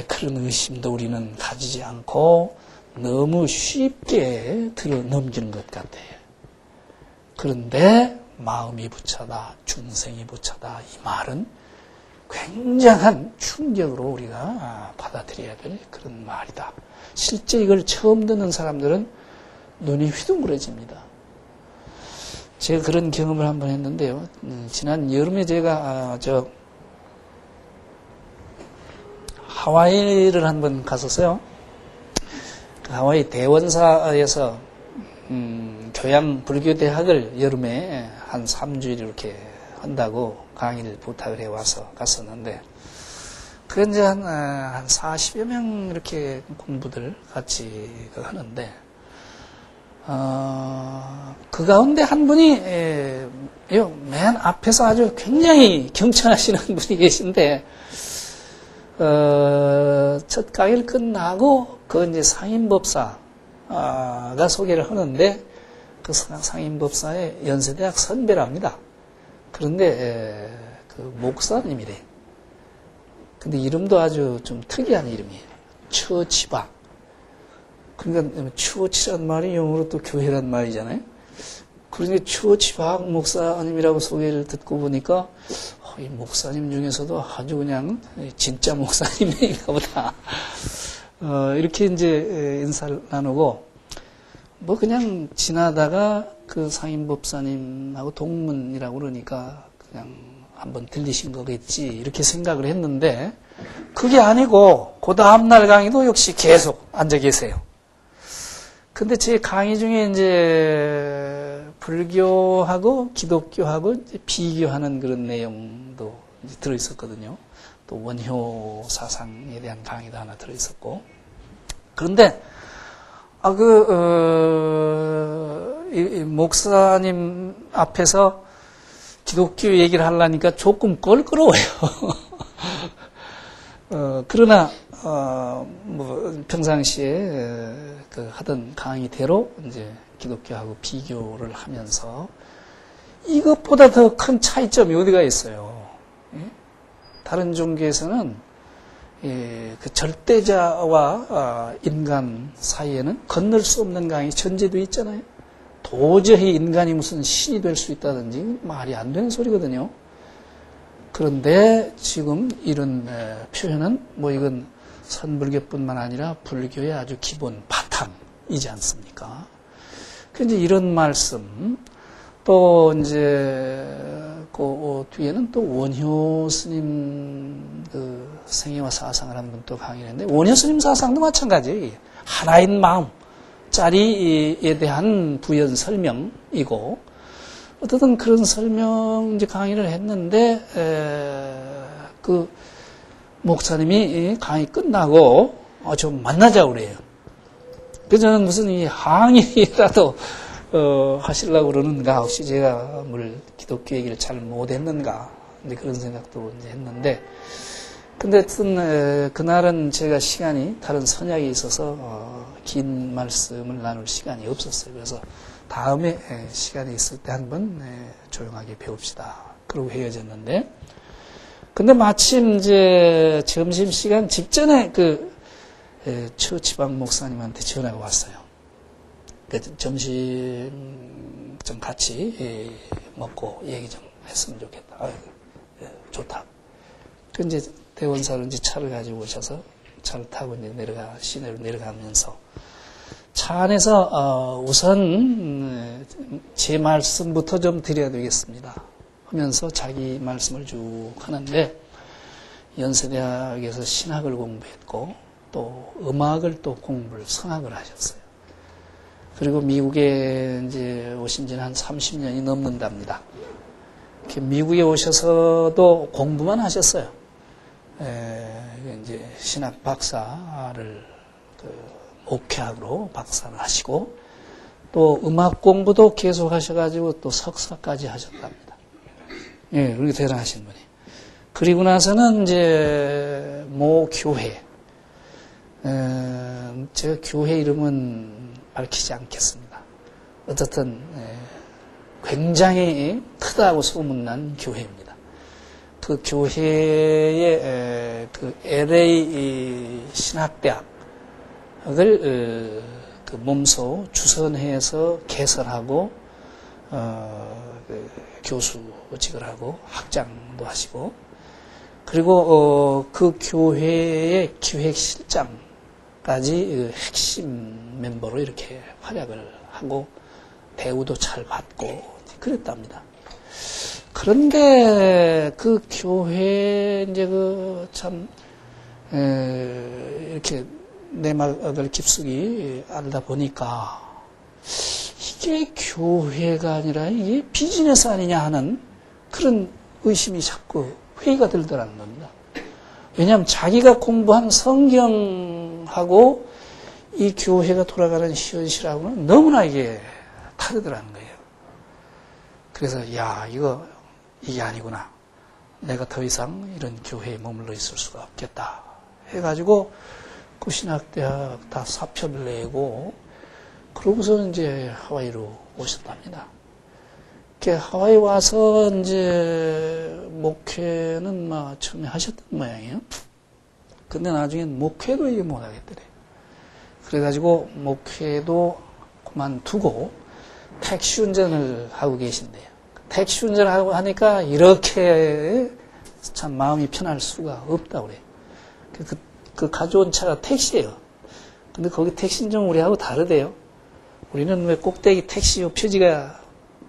그런 의심도 우리는 가지지 않고 너무 쉽게 넘기는 것 같아요. 그런데 마음이 부처다, 중생이 부처다, 이 말은 굉장한 충격으로 우리가 받아들여야 될 그런 말이다. 실제 이걸 처음 듣는 사람들은 눈이 휘둥그레집니다. 제가 그런 경험을 한번 했는데요. 지난 여름에 제가 하와이를 한번 갔었어요. 하와이 대원사에서 교양 불교대학을 여름에 한 3주일 이렇게 한다고 강의를 부탁을 해와서 갔었는데, 그건 이제 한 40여 명 이렇게 공부들 같이 하는데, 그 가운데 한 분이 맨 앞에서 아주 굉장히 경청하시는 분이 계신데, 첫 강의를 끝나고 그 이제 상인법사가 소개를 하는데, 그 상인법사의 연세대학 선배랍니다. 그런데 그 목사님이래. 근데 이름도 아주 좀 특이한 이름이에요. 처치박. 그러니까 처치란 말이 영어로 또 교회란 말이잖아요. 그러니까 처치박 목사님이라고 소개를 듣고 보니까 이 목사님 중에서도 아주 그냥 진짜 목사님인가 보다. 이렇게 이제 인사를 나누고, 뭐 그냥 지나다가 그 상인법사님하고 동문이라고 그러니까 그냥 한번 들리신 거겠지, 이렇게 생각을 했는데, 그게 아니고 그 다음날 강의도 역시 계속 앉아 계세요. 근데 제 강의 중에 이제 불교하고 기독교하고 이제 비교하는 그런 내용도 이제 들어있었거든요. 또 원효 사상에 대한 강의도 하나 들어있었고. 그런데 이 목사님 앞에서 기독교 얘기를 하려니까 조금 껄끄러워요. 그러나 뭐 평상시에 그 하던 강의대로 이제 기독교하고 비교를 하면서 이것보다 더 큰 차이점이 어디가 있어요? 다른 종교에서는 그 절대자와 인간 사이에는 건널 수 없는 강이 전제도 있잖아요. 도저히 인간이 무슨 신이 될 수 있다든지 말이 안 되는 소리거든요. 그런데 지금 이런 표현은 뭐 이건 선불교뿐만 아니라 불교의 아주 기본 바탕이지 않습니까? 근데 이런 말씀, 또 이제 그 뒤에는 또 원효 스님 그 생애와 사상을 한번 또 강의를 했는데, 원효 스님 사상도 마찬가지. 하나인 마음짜리에 대한 부연 설명이고, 어쨌든 그런 설명 이제 강의를 했는데, 그 목사님이 강의 끝나고 좀 만나자고 그래요. 그래서 저는 무슨 이 항의라도 하시려고 그러는가, 혹시 제가 뭘 기독교 얘기를 잘 못했는가, 이제 그런 생각도 이제 했는데, 근데 하여튼 그날은 제가 시간이 다른 선약이 있어서 긴 말씀을 나눌 시간이 없었어요. 그래서 다음에 시간이 있을 때 한번 조용하게 배웁시다. 그러고 헤어졌는데, 근데 마침 이제 점심시간 직전에 처치방 목사님한테 전화가 왔어요. 점심 좀 같이 먹고 얘기 좀 했으면 좋겠다. 좋다. 그 이제 대원사로 이제 차를 가지고 오셔서 차를 타고 이제 시내로 내려가면서 차 안에서 우선 제 말씀부터 좀 드려야 되겠습니다 하면서 자기 말씀을 쭉 하는데, 연세대학에서 신학을 공부했고 또 음악을 또 공부를 성악을 하셨어요. 그리고 미국에 이제 오신 지는 한 30년이 넘는답니다. 미국에 오셔서도 공부만 하셨어요. 이제 신학 박사를 목회학으로 박사를 하시고 또 음악 공부도 계속 하셔가지고 또 석사까지 하셨답니다. 예, 그렇게 대단하신 분이. 그리고 나서는 이제 모 교회, 제가 교회 이름은 밝히지 않겠습니다. 어쨌든 굉장히 크다고 소문난 교회입니다. 그 교회의 그 LA 신학대학을 그 몸소 주선해서 개설하고 교수직을 하고 학장도 하시고, 그리고 그 교회의 기획실장까지 핵심 멤버로 이렇게 활약을 하고 대우도 잘 받고 그랬답니다. 그런데 그 교회 이제 이렇게 내막을 깊숙이 알다 보니까 이게 교회가 아니라 이게 비즈니스 아니냐 하는 그런 의심이 자꾸 회의가 들더라는 겁니다. 왜냐하면 자기가 공부한 성경하고 이 교회가 돌아가는 현실하고는 너무나 이게 다르더라는 거예요. 그래서 이게 아니구나. 내가 더 이상 이런 교회에 머물러 있을 수가 없겠다 해가지고 그 신학대학 다 사표를 내고 그러고서 이제 하와이로 오셨답니다. 하와이 와서 이제 목회는 처음에 하셨던 모양이에요. 근데 나중엔 목회도 이게 못하겠더래. 그래가지고 목회도 그만두고 택시 운전을 하고 계신대요. 택시 운전을 하고 하니까 이렇게 참 마음이 편할 수가 없다고 그래요. 그 가져온 차가 택시예요. 근데 거기 택시는 좀 우리하고 다르대요. 우리는 왜 꼭대기 택시 표지가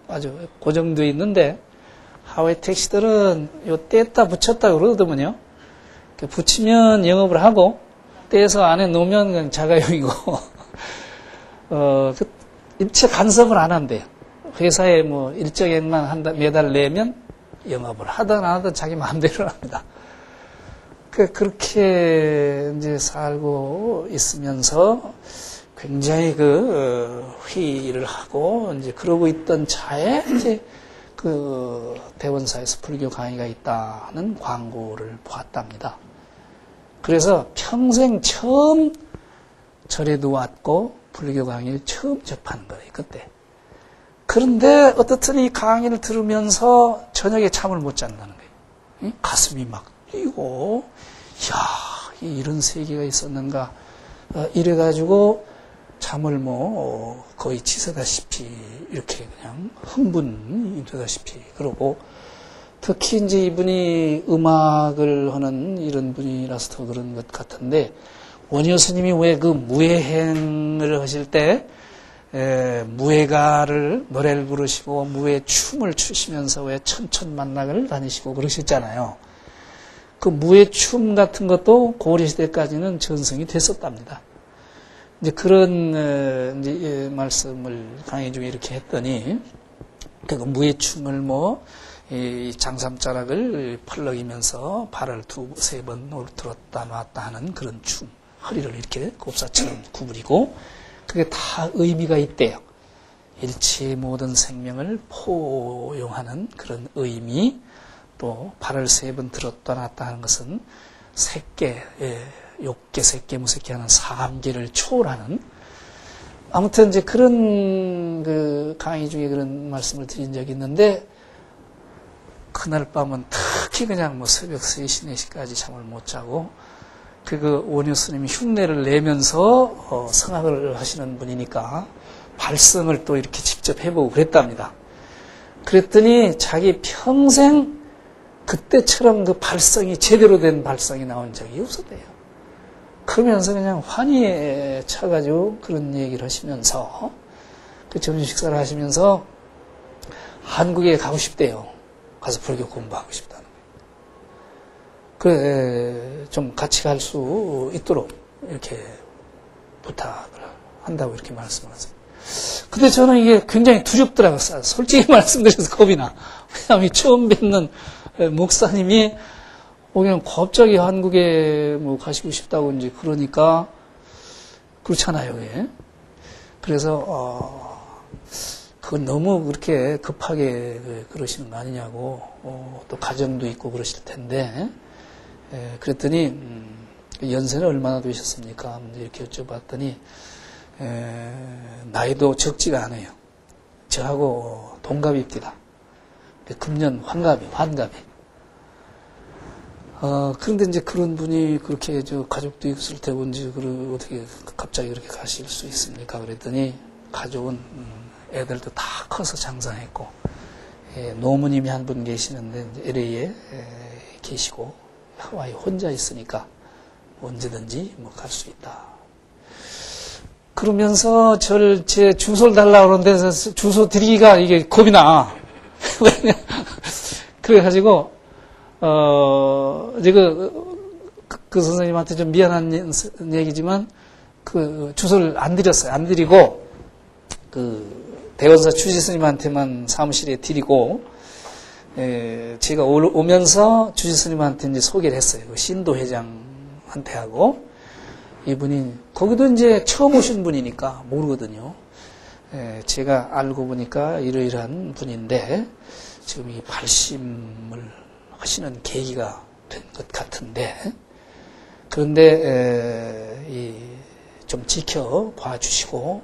아주 고정되어 있는데 하와이 택시들은 요 뗐다 붙였다 그러더군요. 붙이면 영업을 하고 떼서 안에 놓으면 그냥 자가용이고 일체 간섭을 안 한대요. 회사에 일정액만 매달 내면 영업을 하든 안 하든 자기 마음대로 합니다. 그렇게 이제 살고 있으면서 굉장히 회의를 하고 이제 그러고 있던 차에 이제 대원사에서 불교 강의가 있다는 광고를 보았답니다. 그래서 평생 처음 절에 누웠고 불교 강의를 처음 접하는 거예요, 그때. 그런데 어떻든 이 강의를 들으면서 저녁에 잠을 못 잔다는 거예요. 가슴이 막 뛰고, 이런 세계가 있었는가. 이래가지고 잠을 거의 치서다시피 이렇게 그냥 흥분이 되다시피 그러고, 특히 이제 이분이 음악을 하는 이런 분이라서 더 그런 것 같은데, 원효 스님이 왜 무예행을 하실 때 무예가를 노래를 부르시고 무예춤을 추시면서 왜 천천만락을 다니시고 그러셨잖아요. 그 무예춤 같은 것도 고려시대까지는 전승이 됐었답니다. 이제 그런 이제 말씀을 강의 중에 이렇게 했더니, 그 무예춤을 이 장삼자락을 펄럭이면서 발을 두세 번 들었다 놨다 하는 그런 춤, 허리를 이렇게 곱사처럼 구부리고, 그게 다 의미가 있대요. 일체 모든 생명을 포용하는 그런 의미, 또 발을 세 번 들었다 놨다 하는 것은 색계, 욕계, 색계, 무색계 하는 3계를 초월하는 아무튼 이제 그런 그 강의 중에 그런 말씀을 드린 적이 있는데, 그날 밤은 특히 그냥 뭐 새벽 3시, 4시까지 잠을 못 자고, 그 원효 스님이 흉내를 내면서 성악을 하시는 분이니까 발성을 또 이렇게 직접 해보고 그랬답니다. 그랬더니 자기 평생 그때처럼 그 발성이 제대로 된 발성이 나온 적이 없었대요. 그러면서 그냥 환희에 차가지고 그런 얘기를 하시면서 그 점심 식사를 하시면서 한국에 가고 싶대요. 가서 불교 공부하고 싶다는 거예요. 그래, 좀 같이 갈 수 있도록 이렇게 부탁을 한다고 이렇게 말씀을 하세요. 근데 저는 이게 굉장히 두렵더라고요. 솔직히 말씀드려서 겁이 나. 왜냐하면 처음 뵙는 목사님이 그냥 갑자기 한국에 뭐 가시고 싶다고 이제 그러니까 그렇잖아요. 예. 그래서 그건 너무 그렇게 급하게 그러시는 거 아니냐고 또 가정도 있고 그러실 텐데 그랬더니 연세는 얼마나 되셨습니까? 이렇게 여쭤봤더니 나이도 적지가 않아요. 저하고 동갑입니다. 금년 환갑이. 그런데 이제 그런 분이 그렇게 가족도 있을 테고 이제 어떻게 갑자기 그렇게 가실 수 있습니까? 그랬더니 가족은 애들도 다 커서 장사했고 노무님이 한 분 계시는데 LA에 계시고 하와이 혼자 있으니까 언제든지 뭐 갈 수 있다. 그러면서 제 주소를 달라고 그러는데 주소 드리기가 이게 겁이 나. 그래가지고 그 선생님한테 좀 미안한 얘기지만 그 주소를 안 드렸어요. 안 드리고 그 대원사 주지 스님한테만 사무실에 드리고 제가 오면서 주지 스님한테 이제 소개를 했어요. 그 신도 회장한테 하고 이분이 거기도 이제 처음 오신 분이니까 모르거든요. 제가 알고 보니까 이러이러한 분인데 지금 이 발심을 하시는 계기가 된 것 같은데 그런데 좀 지켜봐 주시고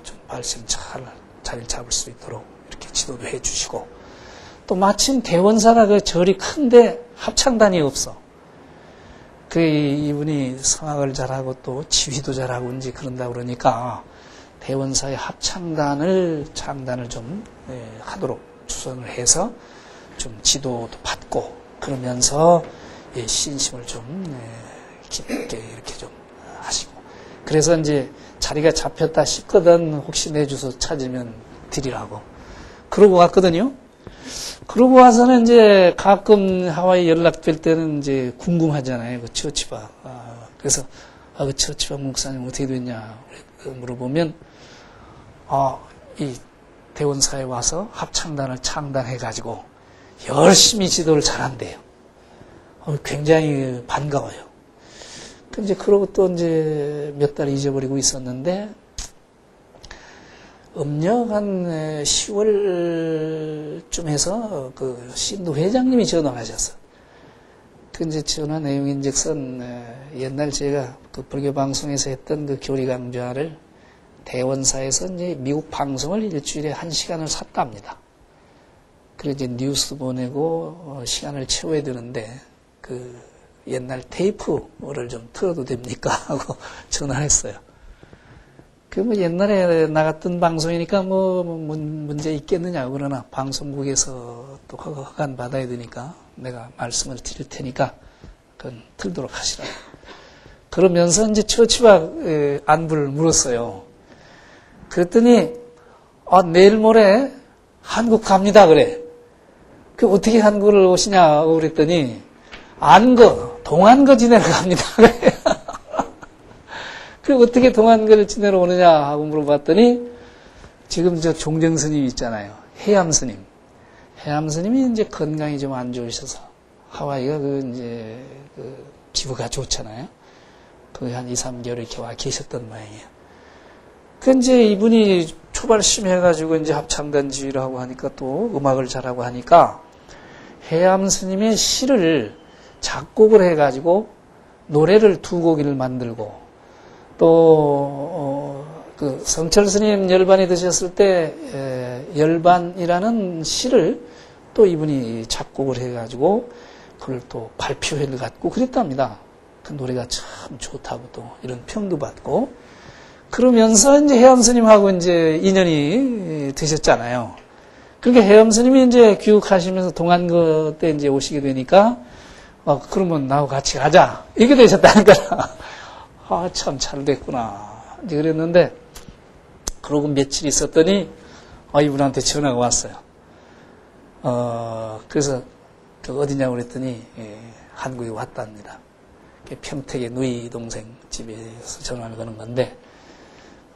좀 발심 잘 잡을 수 있도록 이렇게 지도도 해 주시고 또 마침 대원사가 그 절이 큰데 합창단이 없어. 이분이 성악을 잘하고 또 지휘도 잘하고 이제 그런다 그러니까 대원사의 합창단을 창단을 좀 하도록 추선을 해서 좀 지도도 받고 그러면서 신심을 좀 깊게 이렇게 좀 하시고 그래서 이제 자리가 잡혔다 싶거든 혹시 내 주소 찾으면 드리라고 그러고 왔거든요. 그러고 와서는 이제 가끔 하와이 연락될 때는 이제 궁금하잖아요. 그 처치박. 그래서 그 처치박 목사님 어떻게 됐냐 물어보면 이 대원사에 와서 합창단을 창단해가지고 열심히 지도를 잘한대요. 굉장히 반가워요. 이제 그러고 또 이제 몇 달 잊어버리고 있었는데 음력 한 10월쯤 해서 그 신도 회장님이 전화하셨어. 그 이제 전화 내용인즉슨 옛날 제가 그 불교 방송에서 했던 그 교리 강좌를 대원사에서 이제 미국 방송을 일주일에 1시간을 샀답니다. 그래서 이제 뉴스 보내고 시간을 채워야 되는데 그 옛날 테이프를 좀 틀어도 됩니까? 하고 전화했어요. 뭐 옛날에 나갔던 방송이니까 뭐 문제 있겠느냐 그러나 방송국에서 또 허가는 받아야 되니까 내가 말씀을 드릴 테니까 그건 틀도록 하시라. 그러면서 이제 처치박 안부를 물었어요. 그랬더니 내일 모레 한국 갑니다 그래. 그 어떻게 한국을 오시냐고 그랬더니 동안거 지내러 갑니다 그래. 그 어떻게 동안거를 지내러 오느냐 하고 물어봤더니 지금 저 종정 스님 있잖아요. 해암 스님이 이제 건강이 좀 안 좋으셔서 하와이가 이제 기후가 좋잖아요. 거기 한 2, 3개월 이렇게 와 계셨던 모양이에요. 그 이제 이분이 초발심 해가지고 이제 합창단 지휘를 하고 하니까 또 음악을 잘하고 하니까 해암 스님의 시를 작곡을 해가지고 노래를 2곡을 만들고 또 그 성철 스님 열반이 되셨을 때 열반이라는 시를 또 이분이 작곡을 해가지고 그걸 또 발표회 갖고 그랬답니다. 그 노래가 참 좋다고 또 이런 평도 받고 그러면서 이제 해암 스님하고 이제 인연이 되셨잖아요. 그러니까 해암 스님이 이제 귀국하시면서 동안거 때 이제 오시게 되니까 그러면 나하고 같이 가자 이렇게 되셨다는 거라. 아, 참 잘 됐구나 이제 그랬는데 그러고 며칠 있었더니 이분한테 전화가 왔어요. 그래서 그 어디냐고 그랬더니 한국에 왔답니다. 평택의 누이 동생 집에서 전화를 거는 건데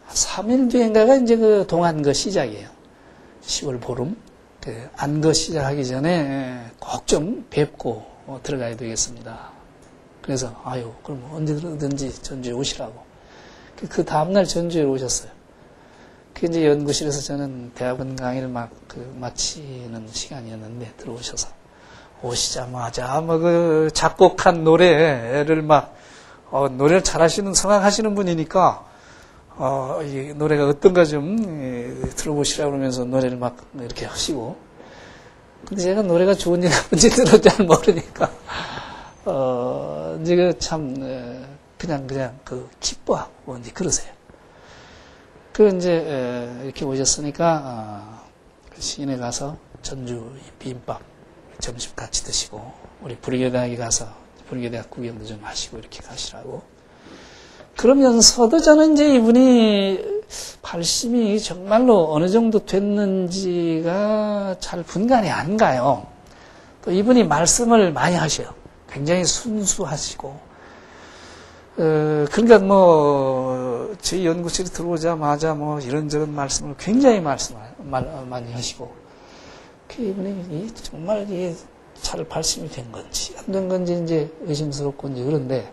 3일 뒤인가가 이제 그 동안거 시작이에요. 10월 보름. 그 안거 시작하기 전에 꼭 좀 뵙고 들어가야 되겠습니다. 그래서 그럼 언제든지 전주에 오시라고. 그 다음날 전주에 오셨어요. 그 이제 연구실에서 저는 대학원 강의를 마치는 시간이었는데 들어오셔서 오시자마자 그 작곡한 노래를 노래를 잘하시는 성악하시는 분이니까 이 노래가 어떤가 좀 들어보시라고 그러면서 노래를 이렇게 하시고 근데 제가 노래가 좋은지 나쁜지 잘 모르니까 이제 그냥 기뻐하고 이제 그러세요. 이제 이렇게 오셨으니까 시인에 가서 전주 비빔밥 점심 같이 드시고 우리 불교대학에 가서 불교대학 구경도 좀 하시고 이렇게 가시라고. 그러면서도 저는 이제 이분이 발심이 정말로 어느 정도 됐는지가 잘 분간이 안 가요. 또 이분이 말씀을 많이 하셔요. 굉장히 순수하시고. 그러니까 저희 연구실에 들어오자마자 이런저런 말씀을 굉장히 많이 하시고. 이분이 정말 이게 잘 발심이 된 건지, 안 된 건지 이제 의심스럽고 이제 그런데,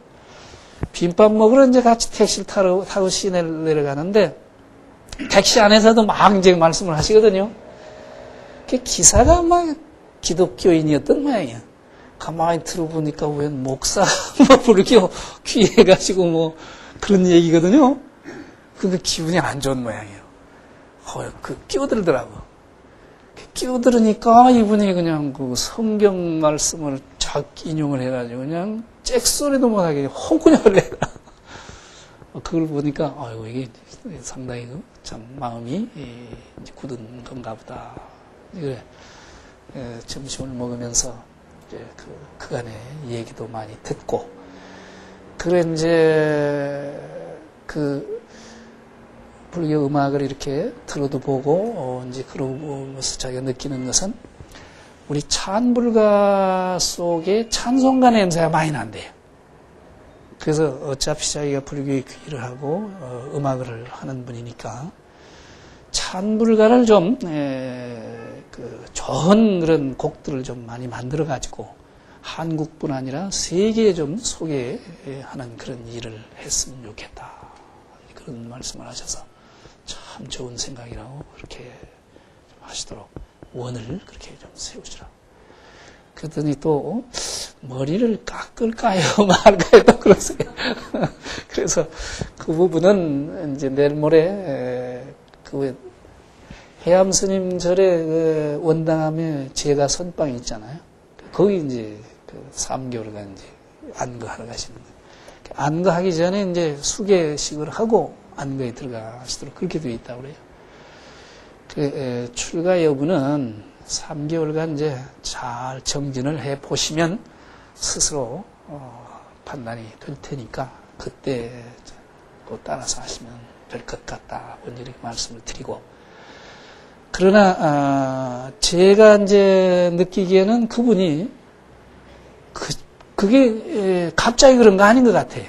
비빔밥 먹으러 이제 같이 택시를 타고 시내를 내려가는데, 택시 안에서도 이제 말씀을 하시거든요. 그 기사가 기독교인이었던 모양이에요. 가만히 들어보니까 웬 목사, 불교 귀해가지고 그런 얘기거든요. 근데 기분이 안 좋은 모양이에요. 끼어들더라고. 끼어들으니까 이분이 그냥 그 성경 말씀을 쫙 인용을 해가지고 그냥 잭소리도 못하게 홍군형을 내라. 그걸 보니까 이게 상당히 참 마음이 굳은 건가 보다. 그래 점심을 먹으면서 이제 그간의 얘기도 많이 듣고 그래 이제 불교 음악을 이렇게 들어도 보고 이제 그러면서 자기가 느끼는 것은 우리 찬불가 속에 찬송가 냄새가 많이 난대요. 그래서 어차피 자기가 불교의 귀를 하고 음악을 하는 분이니까 찬불가를 좀 좋은 그런 곡들을 좀 많이 만들어 가지고 한국뿐 아니라 세계에 좀 소개하는 그런 일을 했으면 좋겠다. 그런 말씀을 하셔서 참 좋은 생각이라고 그렇게 하시도록 원을 그렇게 좀 세우시라. 그랬더니 또 머리를 깎을까요 말까요 또 그러세요. 그래서 그 부분은 이제 내일 모레 해암 스님 절에 원당함에 제가 선방이 있잖아요. 거기 이제 3개월간 이제 안거하러 가시는 거예요. 안거하기 전에 이제 수계식을 하고 안거에 들어가시도록 그렇게 되어 있다고 그래요. 출가 여부는 3개월간 이제 잘 정진을 해 보시면 스스로 판단이 될 테니까 그때 또 따라서 하시면 될 것 같다. 이렇게 말씀을 드리고. 그러나 제가 이제 느끼기에는 그분이 그게 갑자기 그런 거 아닌 것 같아요.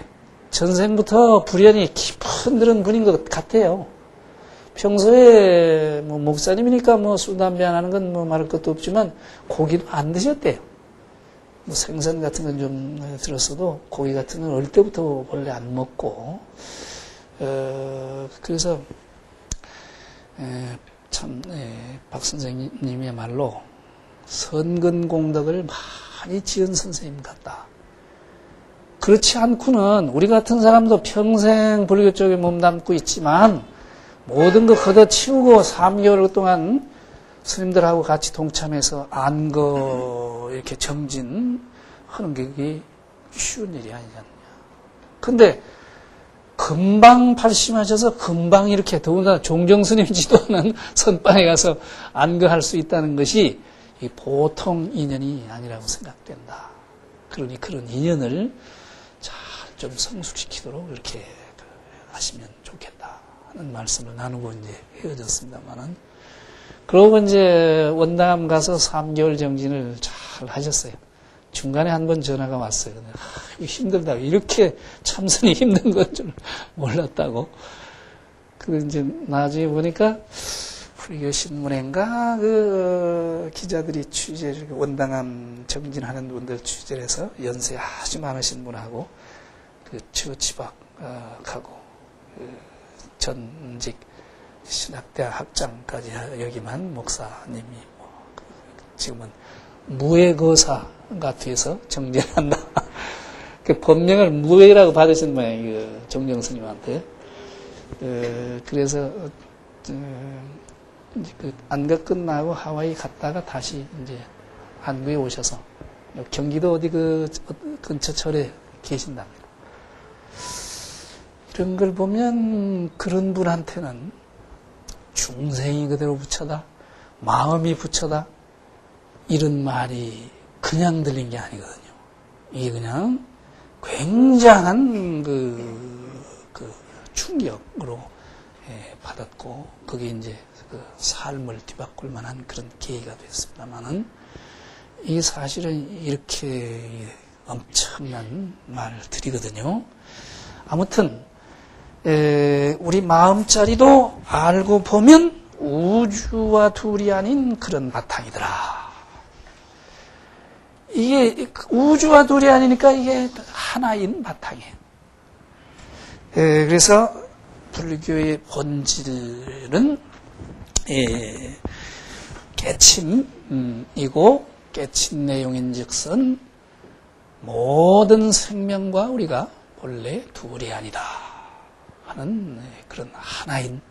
전생부터 불연이 깊은 그런 분인 것 같아요. 평소에 목사님이니까 술, 담배 안 하는 건 말할 것도 없지만 고기도 안 드셨대요. 생선 같은 건 좀 들었어도 고기 같은 건 어릴 때부터 원래 안 먹고 그래서 참 박 선생님이야말로 선근공덕을 많이 지은 선생님 같다. 그렇지 않고는 우리 같은 사람도 평생 불교 쪽에 몸담고 있지만 모든 거 걷어치우고 3개월 동안 스님들하고 같이 동참해서 안거 이렇게 정진하는 게 그게 쉬운 일이 아니지 않느냐. 근데 금방 발심하셔서 금방 이렇게 더군다나 종정스님 지도하는 선방에 가서 안거할 수 있다는 것이 보통 인연이 아니라고 생각된다. 그러니 그런 인연을 잘 좀 성숙시키도록 이렇게 하시면 좋겠다 하는 말씀을 나누고 이제 헤어졌습니다만은, 그러고 이제 원담 가서 3개월 정진을 잘 하셨어요. 중간에 한 번 전화가 왔어요. 이거 힘들다고. 이렇게 참선이 힘든 건 줄 몰랐다고. 그래서 이제 나중에 보니까 불교 신문인가 그 기자들이 취재를, 원당함 정진하는 분들 취재를 해서 연세 아주 많으신 분하고 그 처치박하고 그 전직 신학대학 학장까지 여기만 목사님이 뭐 지금은 무예거사가 돼서 정진한다. 그 법명을 무예라고 받으신 모양이에요. 그 정정 스님한테. 그래서 그 안가 끝나고 하와이 갔다가 다시 이제 한국에 오셔서 경기도 어디 그 근처 절에 계신답니다. 이런 걸 보면 그런 분한테는 중생이 그대로 부처다, 마음이 부처다, 이런 말이 그냥 들린 게 아니거든요. 이게 그냥 굉장한 그 충격으로 받았고, 그게 이제 그 삶을 뒤바꿀 만한 그런 계기가 됐습니다만은, 이게 사실은 이렇게 엄청난 말들이거든요. 아무튼 우리 마음자리도 알고 보면 우주와 둘이 아닌 그런 바탕이더라. 이게 우주와 둘이 아니니까 이게 하나인 바탕이에요. 그래서 불교의 본질은 깨침이고, 깨친 내용인즉슨 모든 생명과 우리가 본래 둘이 아니다 하는 그런 하나인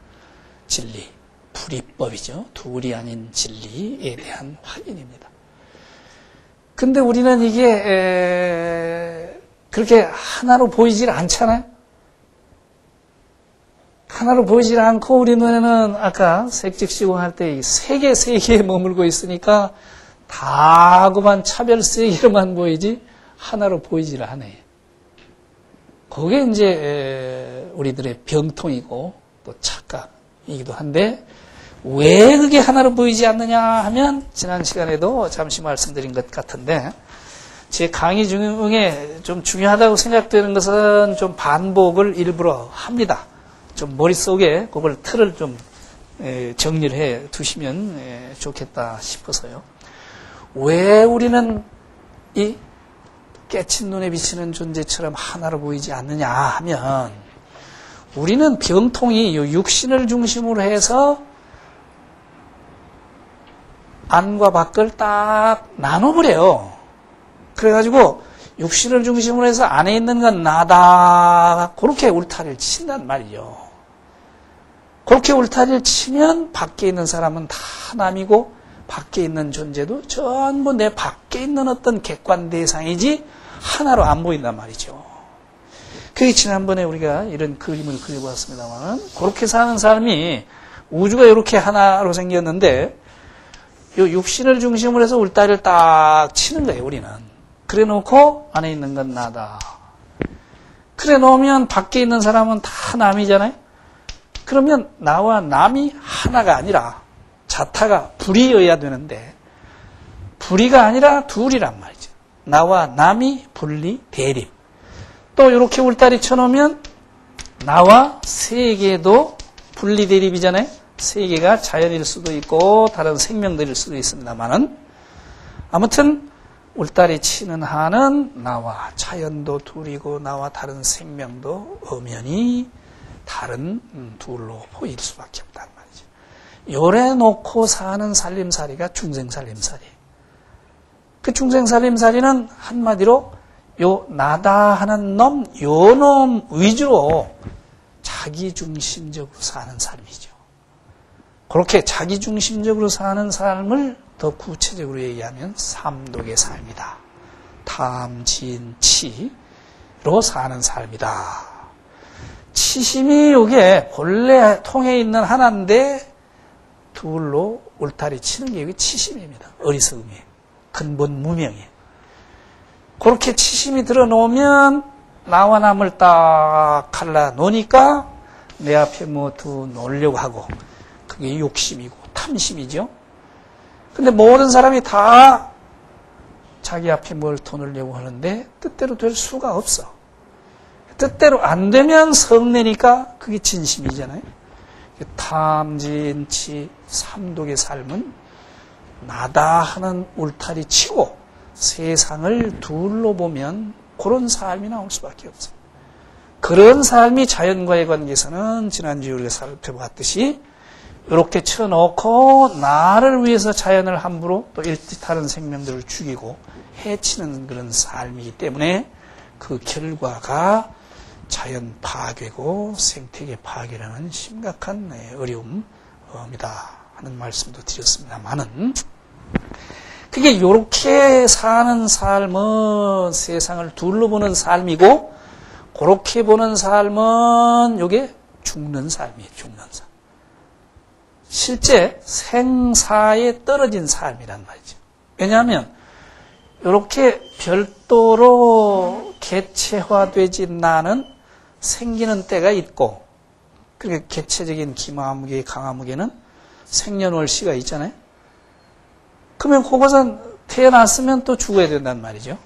진리, 불이법이죠. 둘이 아닌 진리에 대한 확인입니다. 근데 우리는 이게 그렇게 하나로 보이질 않잖아요. 하나로 보이질 않고 우리 눈에는 아까 색즉시공할 때 세계에 머물고 있으니까 다고만 차별 세계로만 보이지 하나로 보이질 않아요. 그게 이제 우리들의 병통이고 또 착각이기도 한데, 왜 그게 하나로 보이지 않느냐 하면 지난 시간에도 잠시 말씀드린 것 같은데, 제 강의 중에 좀 중요하다고 생각되는 것은 좀 반복을 일부러 합니다. 좀 머릿속에 그걸 틀을 좀 정리를 해 두시면 좋겠다 싶어서요. 왜 우리는 이 깨친 눈에 비치는 존재처럼 하나로 보이지 않느냐 하면, 우리는 병통이 육신을 중심으로 해서 안과 밖을 딱 나눠버려요. 그래가지고 육신을 중심으로 해서 안에 있는 건 나다, 그렇게 울타리를 친단 말이죠. 그렇게 울타리를 치면 밖에 있는 사람은 다 남이고, 밖에 있는 존재도 전부 내 밖에 있는 어떤 객관 대상이지 하나로 안 보인단 말이죠. 그게 지난번에 우리가 이런 그림을 그려보았습니다만, 그렇게 사는 사람이 우주가 이렇게 하나로 생겼는데, 이 육신을 중심으로 해서 울타리를 딱 치는 거예요, 우리는. 그래 놓고 안에 있는 건 나다. 그래 놓으면 밖에 있는 사람은 다 남이잖아요. 그러면 나와 남이 하나가 아니라 자타가 불이어야 되는데, 불이가 아니라 둘이란 말이죠. 나와 남이 분리 대립. 또 이렇게 울타리 쳐놓으면 나와 세계도 분리 대립이잖아요. 세계가 자연일 수도 있고 다른 생명들일 수도 있습니다만은, 아무튼 울타리 치는 한은 나와 자연도 둘이고 나와 다른 생명도 엄연히 다른 둘로 보일 수밖에 없단 말이죠. 요래 놓고 사는 살림살이가 중생살림살이에요. 그 중생살림살이는 한마디로 요 나다 하는 놈, 요 놈 위주로 자기중심적으로 사는 삶이죠. 그렇게 자기중심적으로 사는 삶을 더 구체적으로 얘기하면 삼독의 삶이다. 탐, 진, 치로 사는 삶이다. 치심이 이게 본래 통에 있는 하나인데 둘로 울타리 치는 게 이게 치심입니다. 어리석음이에요. 근본 무명이에요. 그렇게 치심이 들어놓으면 나와 남을 딱 갈라놓으니까 내 앞에 뭐 더 놓으려고 하고 그게 욕심이고 탐심이죠. 근데 모든 사람이 다 자기 앞에 뭘 더 놓으려고 하는데 뜻대로 될 수가 없어. 뜻대로 안 되면 성내니까 그게 진심이잖아요. 탐진치 삼독의 삶은 나다 하는 울타리 치고 세상을 둘로 보면 그런 삶이 나올 수밖에 없어요. 그런 삶이 자연과의 관계에서는 지난주에 우리가 살펴봤듯이 이렇게 쳐놓고 나를 위해서 자연을 함부로 또 일짓하는 생명들을 죽이고 해치는 그런 삶이기 때문에 그 결과가 자연 파괴고 생태계 파괴라는 심각한 어려움이다 하는 말씀도 드렸습니다만은 그게 이렇게 사는 삶은 세상을 둘로 보는 삶이고 그렇게 보는 삶은 이게 죽는 삶이에요. 죽는 삶. 실제 생사에 떨어진 삶이란 말이죠. 왜냐하면 이렇게 별도로 개체화되지 않은 생기는 때가 있고 그러니까 개체적인 기마무개, 강화무개는 생년월시가 있잖아요. 그러면 그것은 태어났으면 또 죽어야 된단 말이죠.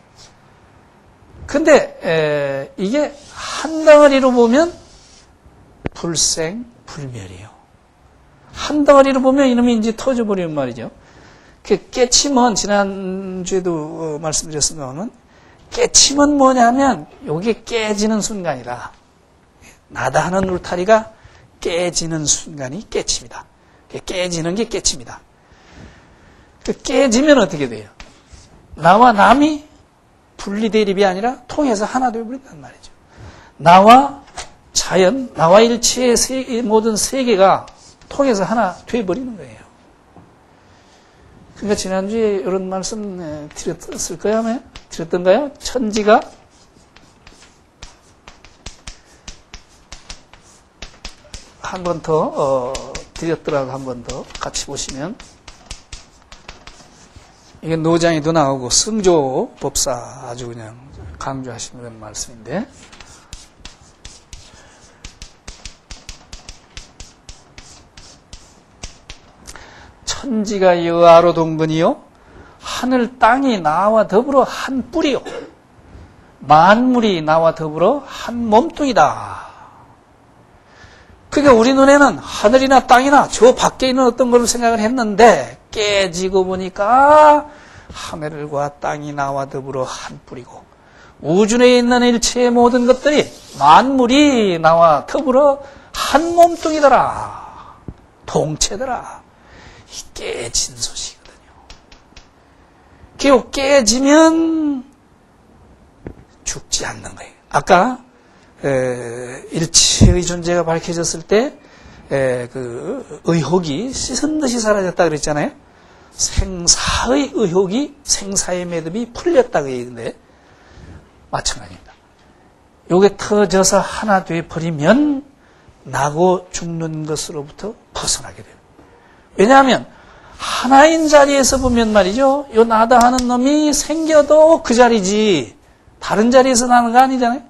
근데 이게 한 덩어리로 보면 불생불멸이에요. 한 덩어리로 보면 이놈이 이제 터져버리는 말이죠. 그 깨침은 지난주에도 말씀드렸습니다만 깨침은 뭐냐면 이게 깨지는 순간이다. 나다 하는 울타리가 깨지는 순간이 깨침이다. 깨지는 게 깨침이다. 깨지면 어떻게 돼요? 나와 남이 분리대립이 아니라 통해서 하나 되어버린단 말이죠. 나와 자연, 나와 일체의 모든 세계가 통해서 하나 되어버리는 거예요. 그러니까 지난주에 이런 말씀 드렸던가요? 천지가 한 번 더 드렸더라도 한 번 더 같이 보시면 이게 노장에도 나오고 성조법사 아주 그냥 강조하시는 그런 말씀인데 천지가 여아로 동근이요 하늘 땅이 나와 더불어 한 뿌리요 만물이 나와 더불어 한 몸뚱이다. 그러니까 우리 눈에는 하늘이나 땅이나 저 밖에 있는 어떤 걸 생각을 했는데 깨지고 보니까 하늘과 땅이 나와 더불어 한 뿌리고 우주 내에 있는 일체의 모든 것들이 만물이 나와 더불어 한 몸뚱이더라. 동체더라. 이 깨진 소식이거든요. 그 깨지면 죽지 않는 거예요. 아까 일체의 존재가 밝혀졌을 때 그 의혹이 씻은 듯이 사라졌다 그랬잖아요. 생사의 의혹이 생사의 매듭이 풀렸다 그랬는데 마찬가지입니다. 요게 터져서 하나 돼 버리면 나고 죽는 것으로부터 벗어나게 돼요. 왜냐하면 하나인 자리에서 보면 말이죠. 요 나다 하는 놈이 생겨도 그 자리지 다른 자리에서 나는 거 아니잖아요.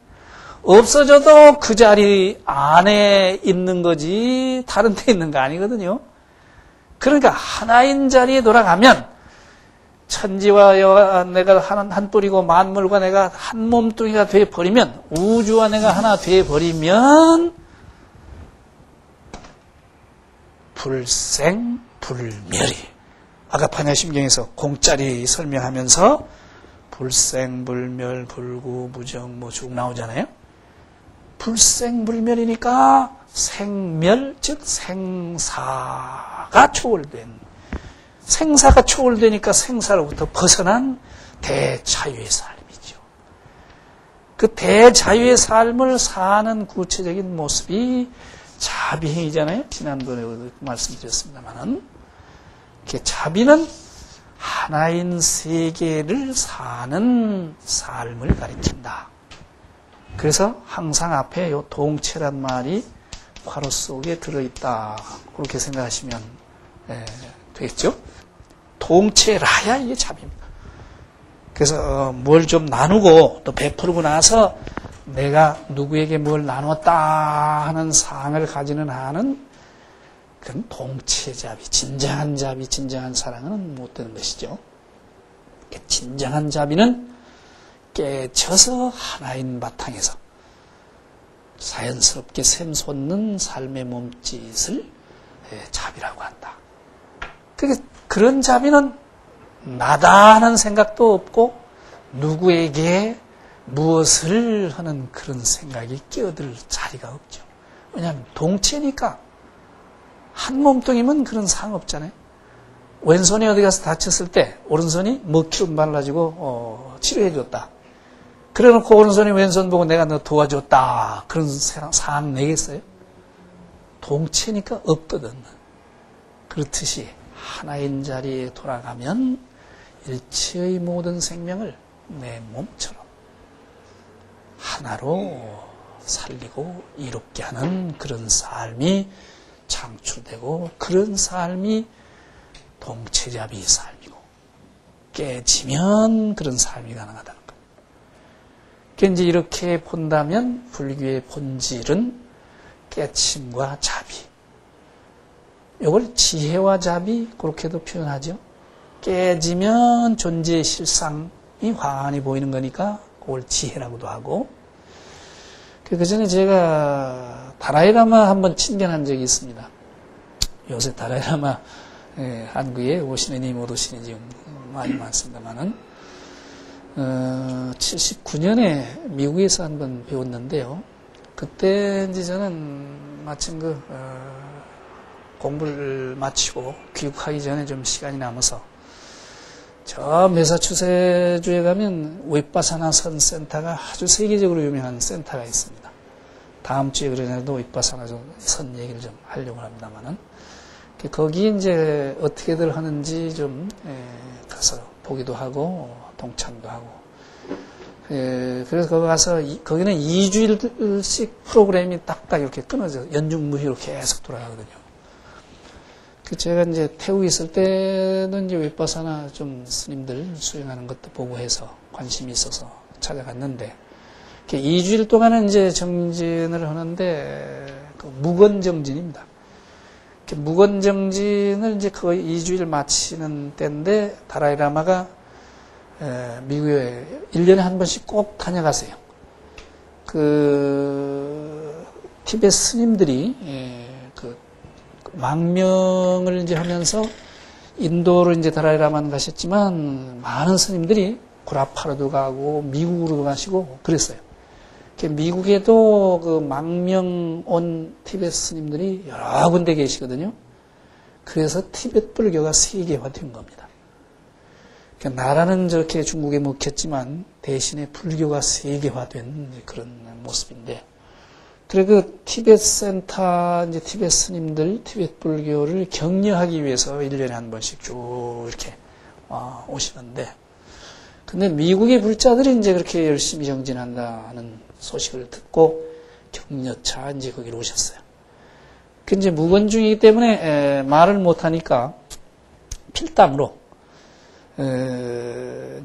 없어져도 그 자리 안에 있는 거지 다른 데 있는 거 아니거든요. 그러니까 하나인 자리에 돌아가면 천지와 내가 한 뿌리고 만물과 내가 한 몸뚱이가 돼버리면 우주와 내가 하나 돼버리면 불생불멸이 아까 판야심경에서 공짜리 설명하면서 불생불멸 불구무정 뭐 쭉 나오잖아요. 불생불멸이니까 생멸 즉 생사가 초월된 생사가 초월되니까 생사로부터 벗어난 대자유의 삶이죠. 그 대자유의 삶을 사는 구체적인 모습이 자비행위잖아요. 지난번에 말씀드렸습니다만은. 자비는 하나인 세계를 사는 삶을 가리킨다. 그래서 항상 앞에 요 동체란 말이 괄호 속에 들어있다. 그렇게 생각하시면 되겠죠? 동체라야 이게 자비입니다. 그래서 뭘 좀 나누고 또 베풀고 나서 내가 누구에게 뭘 나눴다 하는 상을 가지는 한은 그건 동체자비, 진정한 자비, 진정한 사랑은 못 되는 것이죠. 진정한 자비는 깨쳐서 하나인 바탕에서 자연스럽게 샘솟는 삶의 몸짓을 자비라고 한다. 그런 자비는 나다 하는 생각도 없고 누구에게 무엇을 하는 그런 생각이 끼어들 자리가 없죠. 왜냐하면 동체니까 한 몸뚱이면 그런 상 없잖아요. 왼손이 어디 가서 다쳤을 때 오른손이 먹기름 발라주고 치료해줬다. 그래놓고 오른손이 왼손 보고 내가 너 도와줬다. 그런 상 내겠어요? 동체니까 없거든. 그렇듯이 하나인 자리에 돌아가면 일체의 모든 생명을 내 몸처럼 하나로 살리고 이롭게 하는 그런 삶이 창출되고 그런 삶이 동체자비 삶이고 깨지면 그런 삶이 가능하다는 거예요. 그러니까 이제 이렇게 본다면 불교의 본질은 깨침과 자비. 이걸 지혜와 자비 그렇게도 표현하죠. 깨지면 존재의 실상이 환히 보이는 거니까 그걸 지혜라고도 하고. 그 전에 제가 다라이라마 한번 친견한 적이 있습니다. 요새 다라이라마 한국에 오시는 이 못 오시는 지금 많이 많습니다만은 79년에 미국에서 한번 배웠는데요. 그때 이제 저는 마침 공부를 마치고 귀국하기 전에 좀 시간이 남아서 저 매사추세주에 가면 윗바사나 선 센터가 아주 세계적으로 유명한 센터가 있습니다. 다음 주에 그러냐도 윗바사나 선 얘기를 좀 하려고 합니다만은 거기 이제 어떻게들 하는지 좀 가서 보기도 하고 동참도 하고 그래서 거기 가서 거기는 2주일씩 프로그램이 딱딱 이렇게 끊어져 연중무휴로 계속 돌아가거든요. 제가 이제 태국에 있을 때는 이제 윗바사나 좀 스님들 수행하는 것도 보고 해서 관심이 있어서 찾아갔는데, 2주일 동안은 이제 정진을 하는데, 무건정진입니다. 무건정진을 이제 거의 2주일 마치는 때인데, 다라이라마가 미국에 1년에 한 번씩 꼭 다녀가세요. 티베트 스님들이, 망명을 이제 하면서 인도로 이제 다라이라마는 가셨지만 많은 스님들이 구라파로도 가고 미국으로도 가시고 그랬어요. 미국에도 망명 온 티베트 스님들이 여러 군데 계시거든요. 그래서 티베트 불교가 세계화된 겁니다. 나라는 저렇게 중국에 먹혔지만 대신에 불교가 세계화된 그런 모습인데, 그래 티베트 센터 이제 티베트 스님들 티베트 불교를 격려하기 위해서 1년에 한 번씩 쭉 이렇게 오시는데, 근데 미국의 불자들이 이제 그렇게 열심히 정진한다는 소식을 듣고 격려차 이제 거기로 오셨어요. 그 이제 무건중이기 때문에 말을 못 하니까 필담으로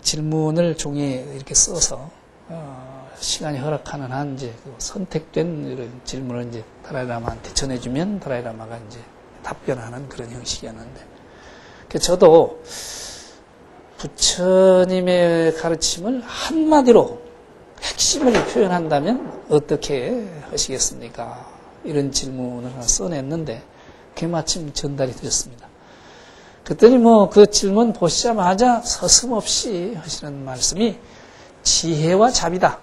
질문을 종이에 이렇게 써서 시간이 허락하는 한 이제 선택된 이런 질문을 이제 다라이라마한테 전해주면 다라이라마가 이제 답변하는 그런 형식이었는데, 저도 부처님의 가르침을 한마디로 핵심을 표현한다면 어떻게 하시겠습니까? 이런 질문을 하나 써냈는데 그게 마침 전달이 되었습니다. 그랬더니 그 질문 보시자마자 서슴없이 하시는 말씀이 지혜와 자비다.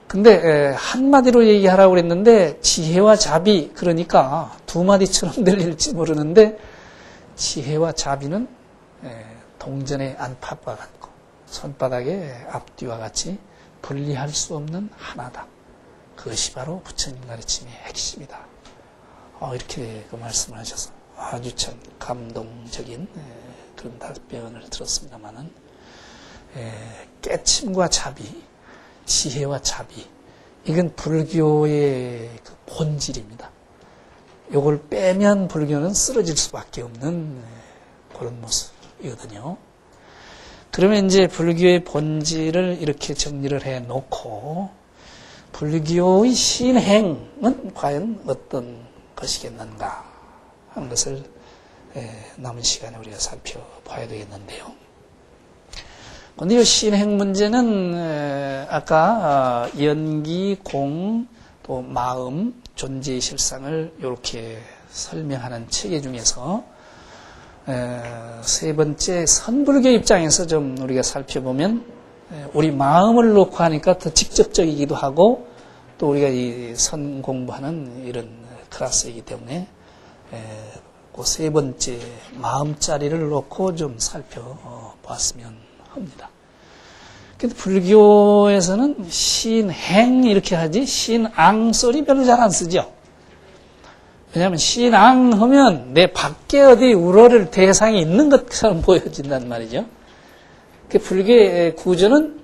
근데 한마디로 얘기하라고 그랬는데 지혜와 자비, 그러니까 두 마디처럼 들릴지 모르는데 지혜와 자비는 동전의 안팎과 같고 손바닥의 앞뒤와 같이 분리할 수 없는 하나다. 그것이 바로 부처님 가르침의 핵심이다. 이렇게 그 말씀을 하셔서 아주 참 감동적인 그런 답변을 들었습니다만은, 깨침과 자비, 지혜와 자비, 이건 불교의 그 본질입니다. 요걸 빼면 불교는 쓰러질 수밖에 없는 그런 모습이거든요. 그러면 이제 불교의 본질을 이렇게 정리를 해 놓고, 불교의 신행은 과연 어떤 것이겠는가 하는 것을 남은 시간에 우리가 살펴봐야 되겠는데요. 그런데 이 신행 문제는 아까 연기, 공, 또 마음, 존재의 실상을 이렇게 설명하는 체계 중에서 세 번째 선불교 입장에서 좀 우리가 살펴보면, 우리 마음을 놓고 하니까 더 직접적이기도 하고, 또 우리가 이 선 공부하는 이런 클래스이기 때문에 그 세 번째 마음자리를 놓고 좀 살펴봤으면 합니다. 근데 불교에서는 신행 이렇게 하지 신앙 소리 별로 잘 안 쓰죠. 왜냐하면 신앙 하면 내 밖에 어디 우러를 대상이 있는 것처럼 보여진단 말이죠. 그 불교의 구조는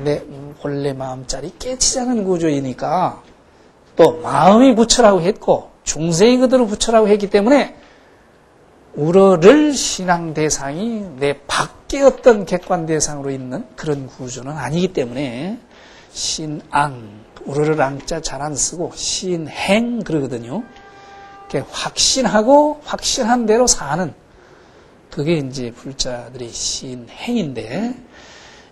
내 본래 마음자리 깨치자는 구조이니까, 또 마음이 부처라고 했고 중생이 그대로 부처라고 했기 때문에 우러를 신앙 대상이 내 밖에 어떤 객관 대상으로 있는 그런 구조는 아니기 때문에 신앙, 우러를 앙자 잘 안 쓰고 신행 그러거든요. 확신하고 확신한 대로 사는, 그게 이제 불자들의 신행인데,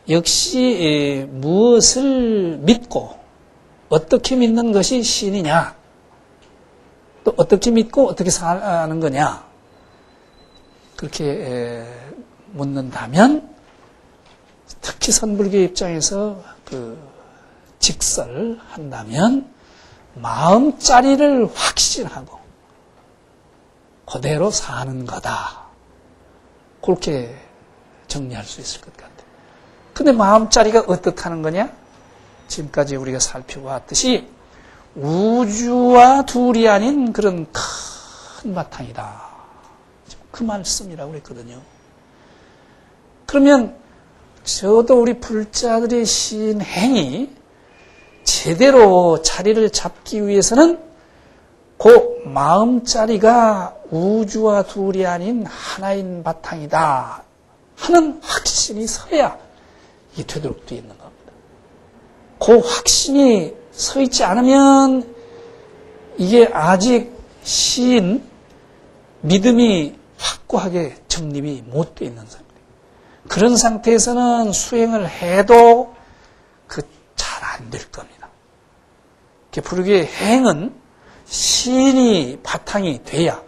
역시 무엇을 믿고 어떻게 믿는 것이 신이냐, 또 어떻게 믿고 어떻게 사는 거냐, 그렇게 묻는다면, 특히 선불교 입장에서 그 직설한다면 마음자리를 확신하고 그대로 사는 거다, 그렇게 정리할 수 있을 것 같아요. 근데 마음자리가 어떻다는 거냐? 지금까지 우리가 살펴봤듯이 우주와 둘이 아닌 그런 큰 바탕이다, 그 말씀이라고 그랬거든요. 그러면 저도 우리 불자들의 신행이 제대로 자리를 잡기 위해서는 그 마음자리가 우주와 둘이 아닌 하나인 바탕이다 하는 확신이 서야 이게 되도록 되어 있는 겁니다. 그 확신이 서 있지 않으면 이게 아직 믿음이 확고하게 정립이 못 되어 있는 상태. 그런 상태에서는 수행을 해도 잘 안 될 겁니다. 불교의 행은 신이 바탕이 돼야,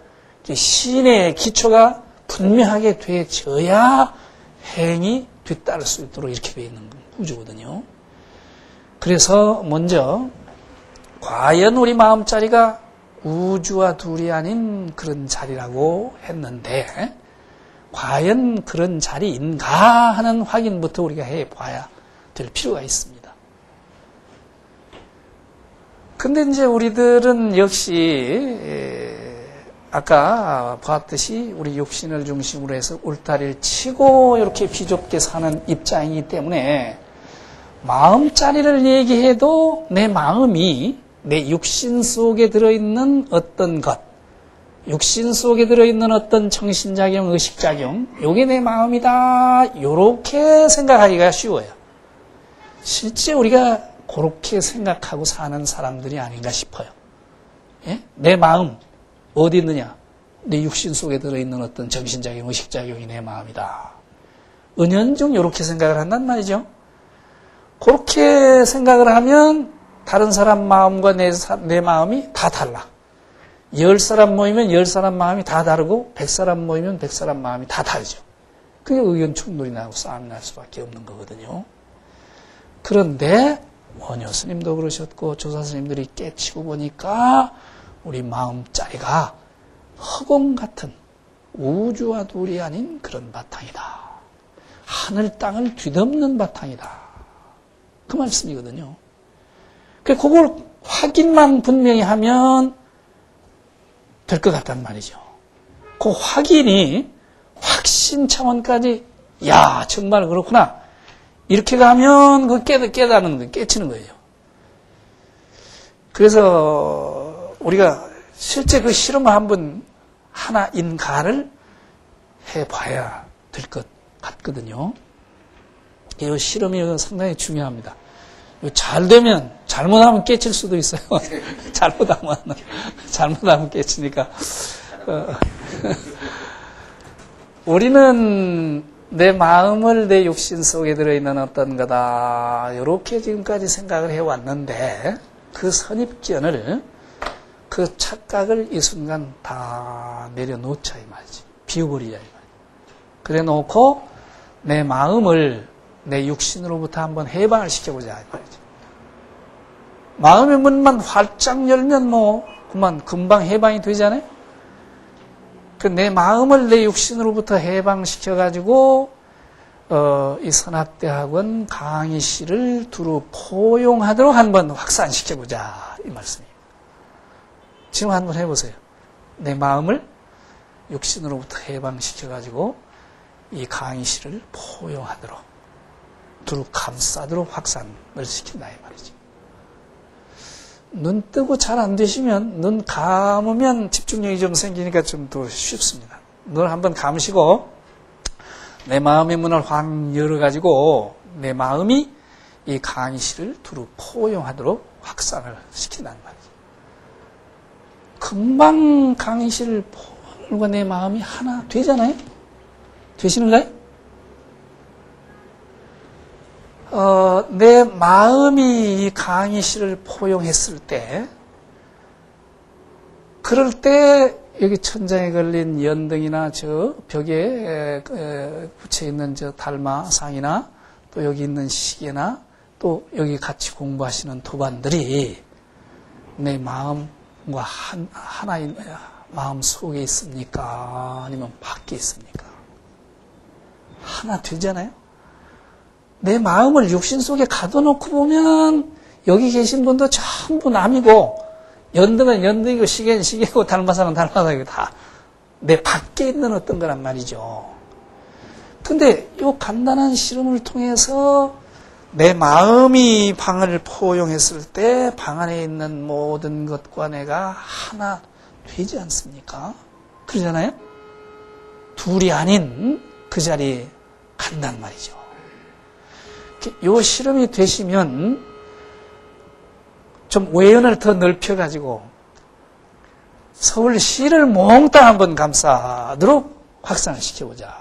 신의 기초가 분명하게 되어져야 행이 뒤따를 수 있도록 이렇게 되어 있는 구조거든요. 그래서 먼저 과연 우리 마음자리가 우주와 둘이 아닌 그런 자리라고 했는데, 과연 그런 자리인가 하는 확인부터 우리가 해봐야 될 필요가 있습니다. 근데 이제 우리들은 역시 아까 봤듯이 우리 육신을 중심으로 해서 울타리를 치고 이렇게 비좁게 사는 입장이기 때문에 마음자리를 얘기해도 내 마음이 내 육신 속에 들어있는 어떤 것, 육신 속에 들어있는 어떤 정신작용, 의식작용, 요게 내 마음이다, 요렇게 생각하기가 쉬워요. 실제 우리가 그렇게 생각하고 사는 사람들이 아닌가 싶어요. 예? 내 마음 어디 있느냐? 내 육신 속에 들어있는 어떤 정신작용, 의식작용이 내 마음이다. 은연중 이렇게 생각을 한단 말이죠. 그렇게 생각을 하면 다른 사람 마음과 내 마음이 다 달라. 10사람 모이면 10사람 마음이 다 다르고 100사람 모이면 100사람 마음이 다 다르죠. 그게 의견 충돌이 나고 싸움이 날 수밖에 없는 거거든요. 그런데 원효 스님도 그러셨고 조사 스님들이 깨치고 보니까 우리 마음자리가 허공 같은 우주와 둘이 아닌 그런 바탕이다. 하늘 땅을 뒤덮는 바탕이다. 그 말씀이거든요. 그걸 확인만 분명히 하면 될 것 같단 말이죠. 그 확인이 확신 차원까지 야 정말 그렇구나 이렇게 가면 그 깨닫는 거예요. 깨치는 거예요. 그래서 우리가 실제 그 실험을 한번 하나인가를 해봐야 될 것 같거든요. 이 실험이 상당히 중요합니다. 잘 되면 잘못하면 깨칠 수도 있어요. 잘못하면 깨치니까. 우리는 내 마음을 내 육신 속에 들어있는 어떤 거다 이렇게 지금까지 생각을 해왔는데 그 선입견을 그 착각을 이 순간 다 내려놓자 이 말이지. 비워버리자 이 말이지. 그래 놓고 내 마음을 내 육신으로부터 한번 해방을 시켜보자 이 말이지. 마음의 문만 활짝 열면 그만 금방 해방이 되잖아요. 내 마음을 내 육신으로부터 해방시켜가지고 이 선학대학원 강의실을 두루 포용하도록 한번 확산시켜보자 이 말씀입니다. 지금 한번 해보세요. 내 마음을 육신으로부터 해방시켜가지고 이 강의실을 포용하도록 두루 감싸도록 확산을 시킨다 이 말이죠. 눈 뜨고 잘 안 되시면 눈 감으면 집중력이 좀 생기니까 좀 더 쉽습니다. 눈을 한번 감으시고 내 마음의 문을 확 열어가지고 내 마음이 이 강의실을 두루 포용하도록 확산을 시킨다는 말이죠. 금방 강의실을 포용하고 내 마음이 하나 되잖아요? 되시는가요? 내 마음이 이 강의실을 포용했을 때, 그럴 때 여기 천장에 걸린 연등이나 저 벽에 붙여 있는 저 달마상이나 또 여기 있는 시계나 또 여기 같이 공부하시는 도반들이 내 마음과 하나인 마음 속에 있습니까? 아니면 밖에 있습니까? 하나 되잖아요? 내 마음을 육신 속에 가둬놓고 보면 여기 계신 분도 전부 남이고 연등은 연등이고 시계는 시계고 달마상은 달마상이고 다 내 밖에 있는 어떤 거란 말이죠. 근데 이 간단한 실험을 통해서 내 마음이 방을 포용했을 때 방 안에 있는 모든 것과 내가 하나 되지 않습니까? 그러잖아요? 둘이 아닌 그 자리에 간단 말이죠. 이 실험이 되시면 좀 외연을 더 넓혀가지고 서울시를 몽땅 한번 감싸도록 확산을 시켜보자.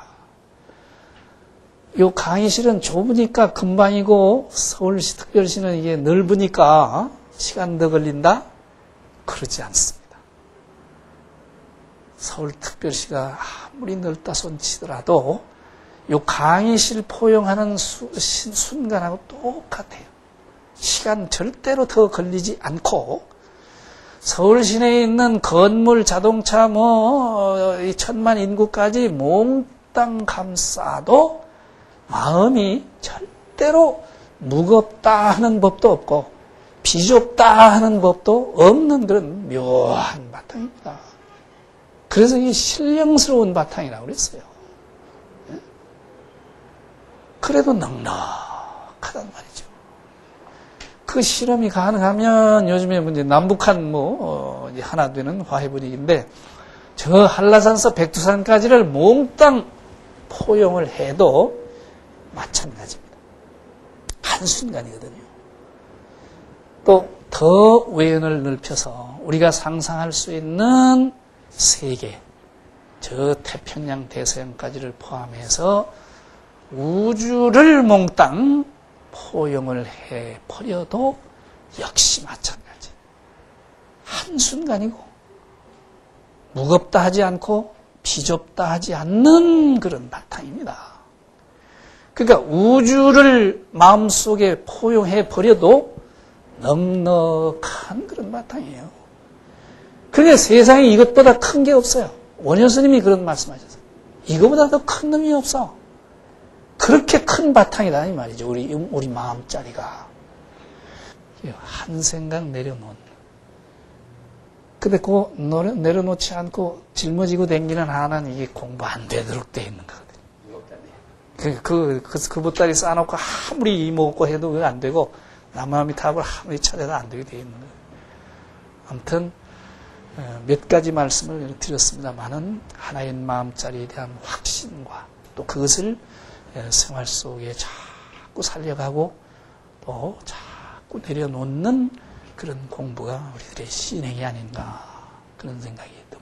이 강의실은 좁으니까 금방이고 서울시 특별시는 이게 넓으니까 시간 더 걸린다? 그러지 않습니다. 서울특별시가 아무리 넓다 손치더라도 이 강의실 포용하는 순간하고 똑같아요. 시간 절대로 더 걸리지 않고 서울 시내에 있는 건물, 자동차, 이 1000만 인구까지 몽땅 감싸도 마음이 절대로 무겁다 하는 법도 없고 비좁다 하는 법도 없는 그런 묘한 바탕입니다. 그래서 이게 신령스러운 바탕이라고 그랬어요. 그래도 넉넉하단 말이죠. 그 실험이 가능하면 요즘에 이제 남북한 하나 되는 화해 분위기인데 저 한라산서 백두산까지를 몽땅 포용을 해도 마찬가지입니다. 한순간이거든요. 또 더 외연을 넓혀서 우리가 상상할 수 있는 세계, 저 태평양 대서양까지를 포함해서 우주를 몽땅 포용을 해버려도 역시 마찬가지. 한순간이고 무겁다 하지 않고 비좁다 하지 않는 그런 바탕입니다. 그러니까 우주를 마음속에 포용해버려도 넉넉한 그런 바탕이에요. 그러니까 세상에 이것보다 큰 게 없어요. 원효 스님이 그런 말씀하셨어요. 이거보다 더 큰 놈이 없어. 그렇게 큰 바탕이다 이 말이죠. 우리 마음자리가. 한 생각 내려놓은. 근데 그 내려놓지 않고 짊어지고 다니는 하나는 이게 공부 안 되도록 돼 있는 거거든요. 그 보따리 쌓아놓고 아무리 이먹고 해도 그게 안 되고, 나무아미탑을 아무리 찾아도 안 되게 돼 있는 거예요. 아무튼, 몇 가지 말씀을 드렸습니다만은, 하나인 마음자리에 대한 확신과 또 그것을 생활 속에 자꾸 살려가고 또 자꾸 내려놓는 그런 공부가 우리들의 신행이 아닌가 그런 생각이 듭니다.